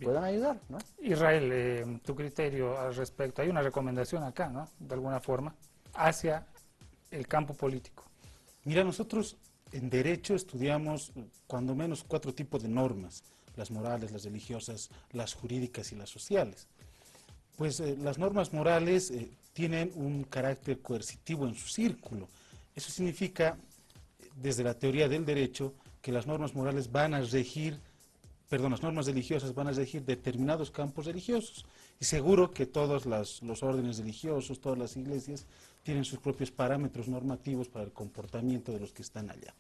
puedan ayudar, ¿no? Israel, tu criterio al respecto, hay una recomendación acá, ¿no?, de alguna forma, hacia el campo político. Mira, nosotros en Derecho estudiamos cuando menos 4 tipos de normas: las morales, las religiosas, las jurídicas y las sociales. Pues las normas morales tienen un carácter coercitivo en su círculo. Eso significa, desde la teoría del derecho, que las normas morales van a regir, las normas religiosas van a regir determinados campos religiosos. Y seguro que todos los órdenes religiosos, todas las iglesias, tienen sus propios parámetros normativos para el comportamiento de los que están allá.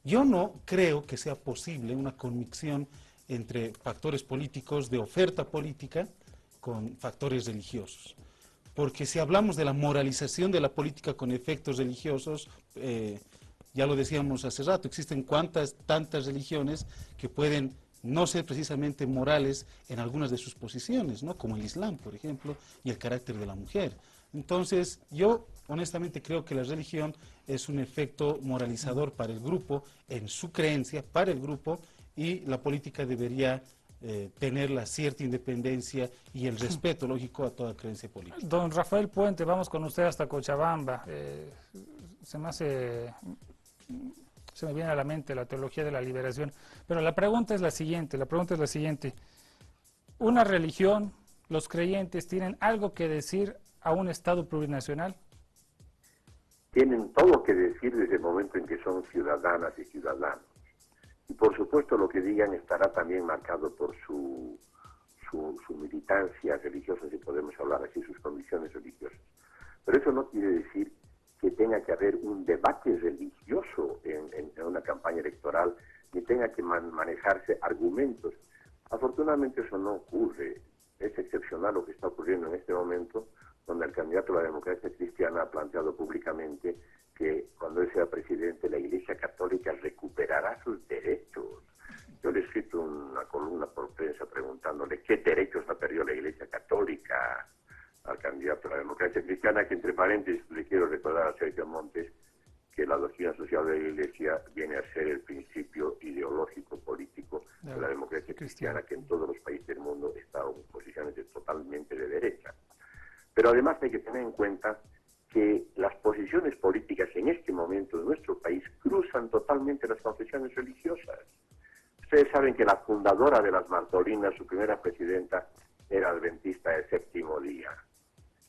Yo no creo que sea posible una conmicción entre factores políticos de oferta política con factores religiosos. Porque si hablamos de la moralización de la política con efectos religiosos, ya lo decíamos hace rato, existen tantas religiones que pueden no ser precisamente morales en algunas de sus posiciones, ¿no?, como el Islam, por ejemplo, y el carácter de la mujer. Entonces, yo honestamente creo que la religión es un efecto moralizador para el grupo, en su creencia, para el grupo, y la política debería tener la cierta independencia y el respeto lógico a toda creencia política. Don Rafael Puente, vamos con usted hasta Cochabamba. Se me viene a la mente la teología de la liberación, pero la pregunta es la siguiente, ¿una religión, los creyentes, tienen algo que decir a un Estado plurinacional? Tienen todo que decir desde el momento en que son ciudadanas y ciudadanos. Y por supuesto lo que digan estará también marcado por su militancia religiosa, si podemos hablar así, sus convicciones religiosas. Pero eso no quiere decir que tenga que haber un debate religioso en una campaña electoral, ni tenga que manejarse argumentos. Afortunadamente eso no ocurre. Es excepcional lo que está ocurriendo en este momento, donde el candidato a la democracia cristiana ha planteado públicamente que cuando él sea presidente la Iglesia Católica recuperará sus derechos. Yo le he escrito una columna por prensa preguntándole qué derechos ha perdido la Iglesia Católica al candidato a la democracia cristiana, que entre paréntesis le quiero recordar a Sergio Montes que la doctrina social de la Iglesia viene a ser el principio ideológico político de la democracia cristiana, que en todos los países del mundo está en posiciones totalmente de derecha. Pero además hay que tener en cuenta que las posiciones políticas en este momento en nuestro país cruzan totalmente las confesiones religiosas. Ustedes saben que la fundadora de las Martolinas, su primera presidenta, era adventista del séptimo día.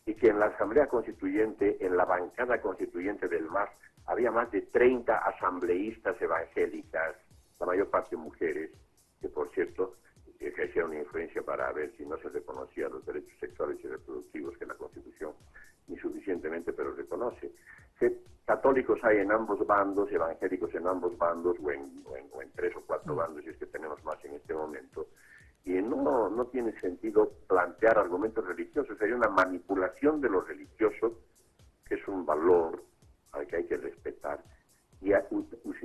Y que en la Asamblea Constituyente, en la bancada constituyente del MAS, había más de 30 asambleístas evangélicas, la mayor parte mujeres, que por cierto ejercieron influencia para ver si no se reconocían los derechos sexuales y reproductivos que la Constitución insuficientemente pero reconoce. Que católicos hay en ambos bandos, evangélicos en ambos bandos, o en 3 o 4 bandos, si es que tenemos más en este momento. Y no tiene sentido plantear argumentos religiosos, sería una manipulación de lo religioso, que es un valor al que hay que respetar, y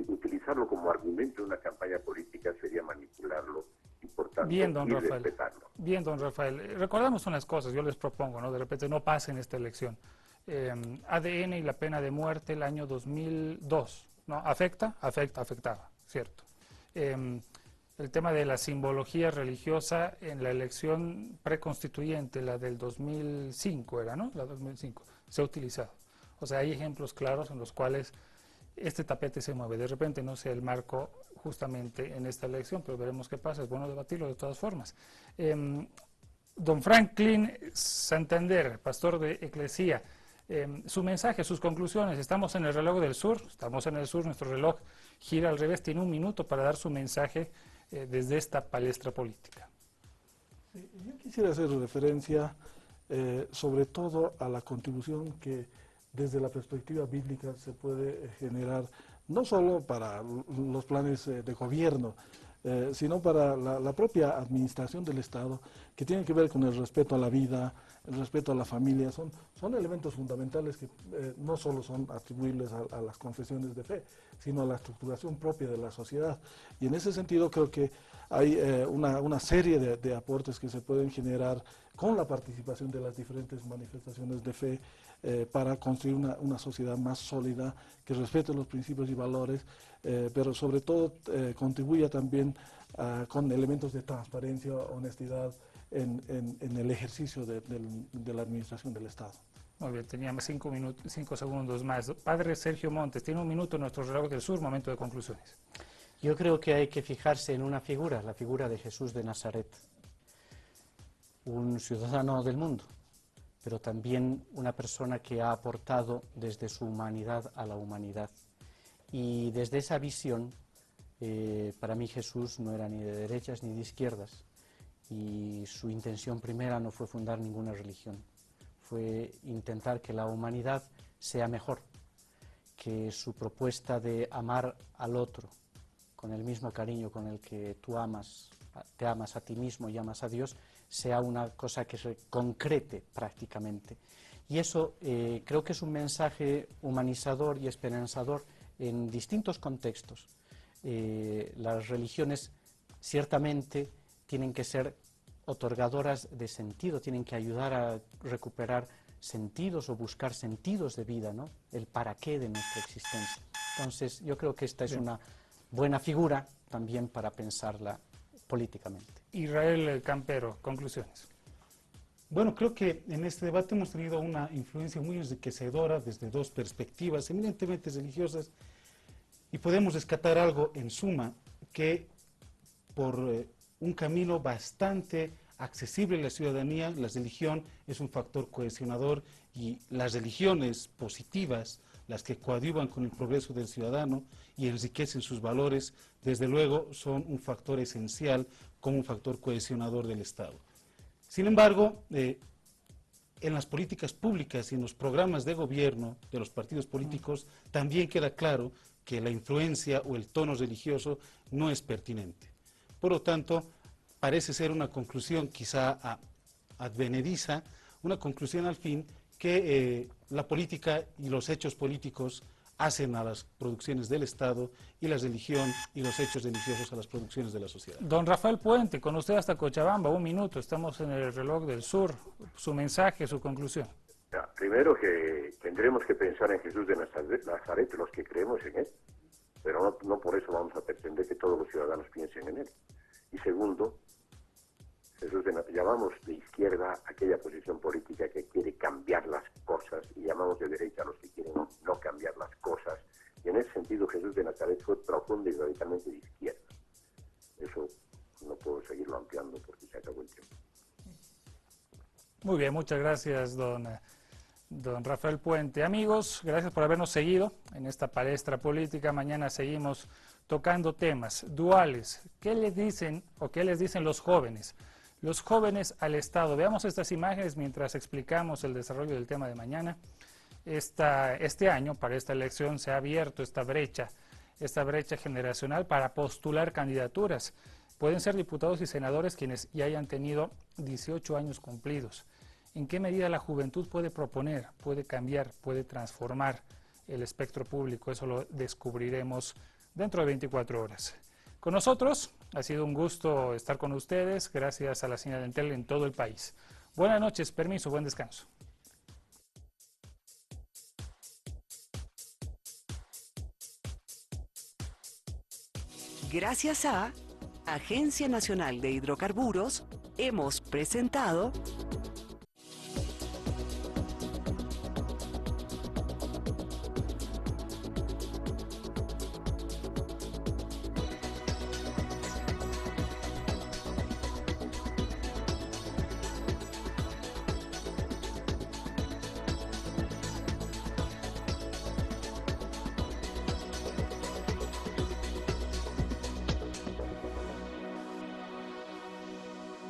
utilizarlo como argumento en una campaña política sería manipularlo y por tanto respetarlo. Bien, don Rafael. Recordamos unas cosas, yo les propongo, ¿no? De repente no pasa en esta elección. ADN y la pena de muerte el año 2002, ¿no? Afectaba, ¿cierto? El tema de la simbología religiosa en la elección preconstituyente, la del 2005 era, ¿no? La 2005, se ha utilizado. O sea, hay ejemplos claros en los cuales este tapete se mueve. De repente no sea el marco justamente en esta elección, pero veremos qué pasa. Es bueno debatirlo de todas formas. Don Franklin Santander, pastor de Eclesia, su mensaje, sus conclusiones. Estamos en el reloj del sur, estamos en el sur, nuestro reloj gira al revés, tiene un minuto para dar su mensaje desde esta palestra política. Sí, yo quisiera hacer referencia sobre todo a la contribución que desde la perspectiva bíblica se puede generar, no solo para los planes de gobierno, sino para la propia administración del Estado, que tiene que ver con el respeto a la vida, el respeto a la familia. Son elementos fundamentales que no solo son atribuibles a las confesiones de fe, sino a la estructuración propia de la sociedad. Y en ese sentido creo que hay una serie de aportes que se pueden generar con la participación de las diferentes manifestaciones de fe para construir una sociedad más sólida, que respete los principios y valores, pero sobre todo contribuya también con elementos de transparencia, honestidad en el ejercicio de la administración del Estado. Muy bien, teníamos 5 segundos más. Padre Sergio Montes, tiene un minuto en nuestro reloj del sur, momento de conclusiones. Yo creo que hay que fijarse en una figura, la figura de Jesús de Nazaret, un ciudadano del mundo, pero también una persona que ha aportado desde su humanidad a la humanidad. Y desde esa visión, para mí Jesús no era ni de derechas ni de izquierdas, y su intención primera no fue fundar ninguna religión, fue intentar que la humanidad sea mejor, que su propuesta de amar al otro con el mismo cariño con el que tú te amas a ti mismo y amas a Dios, sea una cosa que se concrete prácticamente. Y eso creo que es un mensaje humanizador y esperanzador en distintos contextos. Las religiones ciertamente tienen que ser otorgadoras de sentido, tienen que ayudar a recuperar sentidos o buscar sentidos de vida, ¿no? El para qué de nuestra existencia. Entonces, yo creo que esta es una buena figura también para pensarla políticamente. Israel Campero, conclusiones. Bueno, creo que en este debate hemos tenido una influencia muy enriquecedora desde dos perspectivas eminentemente religiosas, y podemos rescatar algo en suma, que por un camino bastante accesible a la ciudadanía, la religión es un factor cohesionador, y las religiones positivas, las que coadyuvan con el progreso del ciudadano y enriquecen sus valores, desde luego son un factor esencial como un factor cohesionador del Estado. Sin embargo, en las políticas públicas y en los programas de gobierno de los partidos políticos también queda claro que la influencia o el tono religioso no es pertinente. Por lo tanto, parece ser una conclusión quizá advenediza, una conclusión al fin que la política y los hechos políticos hacen a las producciones del Estado, y la religión y los hechos religiosos a las producciones de la sociedad. Don Rafael Puente, con usted hasta Cochabamba, un minuto, estamos en el reloj del sur. Su mensaje, su conclusión. Primero, que tendremos que pensar en Jesús de Nazaret, los que creemos en él, pero no por eso vamos a pretender que todos los ciudadanos piensen en él. Y segundo, llamamos de izquierda aquella posición política que quiere cambiar las cosas, y llamamos de derecha a los que quieren no cambiar las cosas. Y en ese sentido Jesús de Nazaret fue profundo y radicalmente de izquierda. Eso no puedo seguirlo ampliando porque se acabó el tiempo. Muy bien, muchas gracias, don Rafael Puente. Amigos, gracias por habernos seguido en esta palestra política. Mañana seguimos tocando temas duales. ¿Qué les dicen o qué les dicen los jóvenes? Los jóvenes al Estado. Veamos estas imágenes mientras explicamos el desarrollo del tema de mañana. Este año, para esta elección, se ha abierto esta brecha generacional para postular candidaturas. Pueden ser diputados y senadores quienes ya hayan tenido 18 años cumplidos. ¿En qué medida la juventud puede proponer, puede cambiar, puede transformar el espectro público? Eso lo descubriremos dentro de 24 horas. Con nosotros ha sido un gusto estar con ustedes, gracias a la señal de Entel en todo el país. Buenas noches, permiso, buen descanso. Gracias a Agencia Nacional de Hidrocarburos, hemos presentado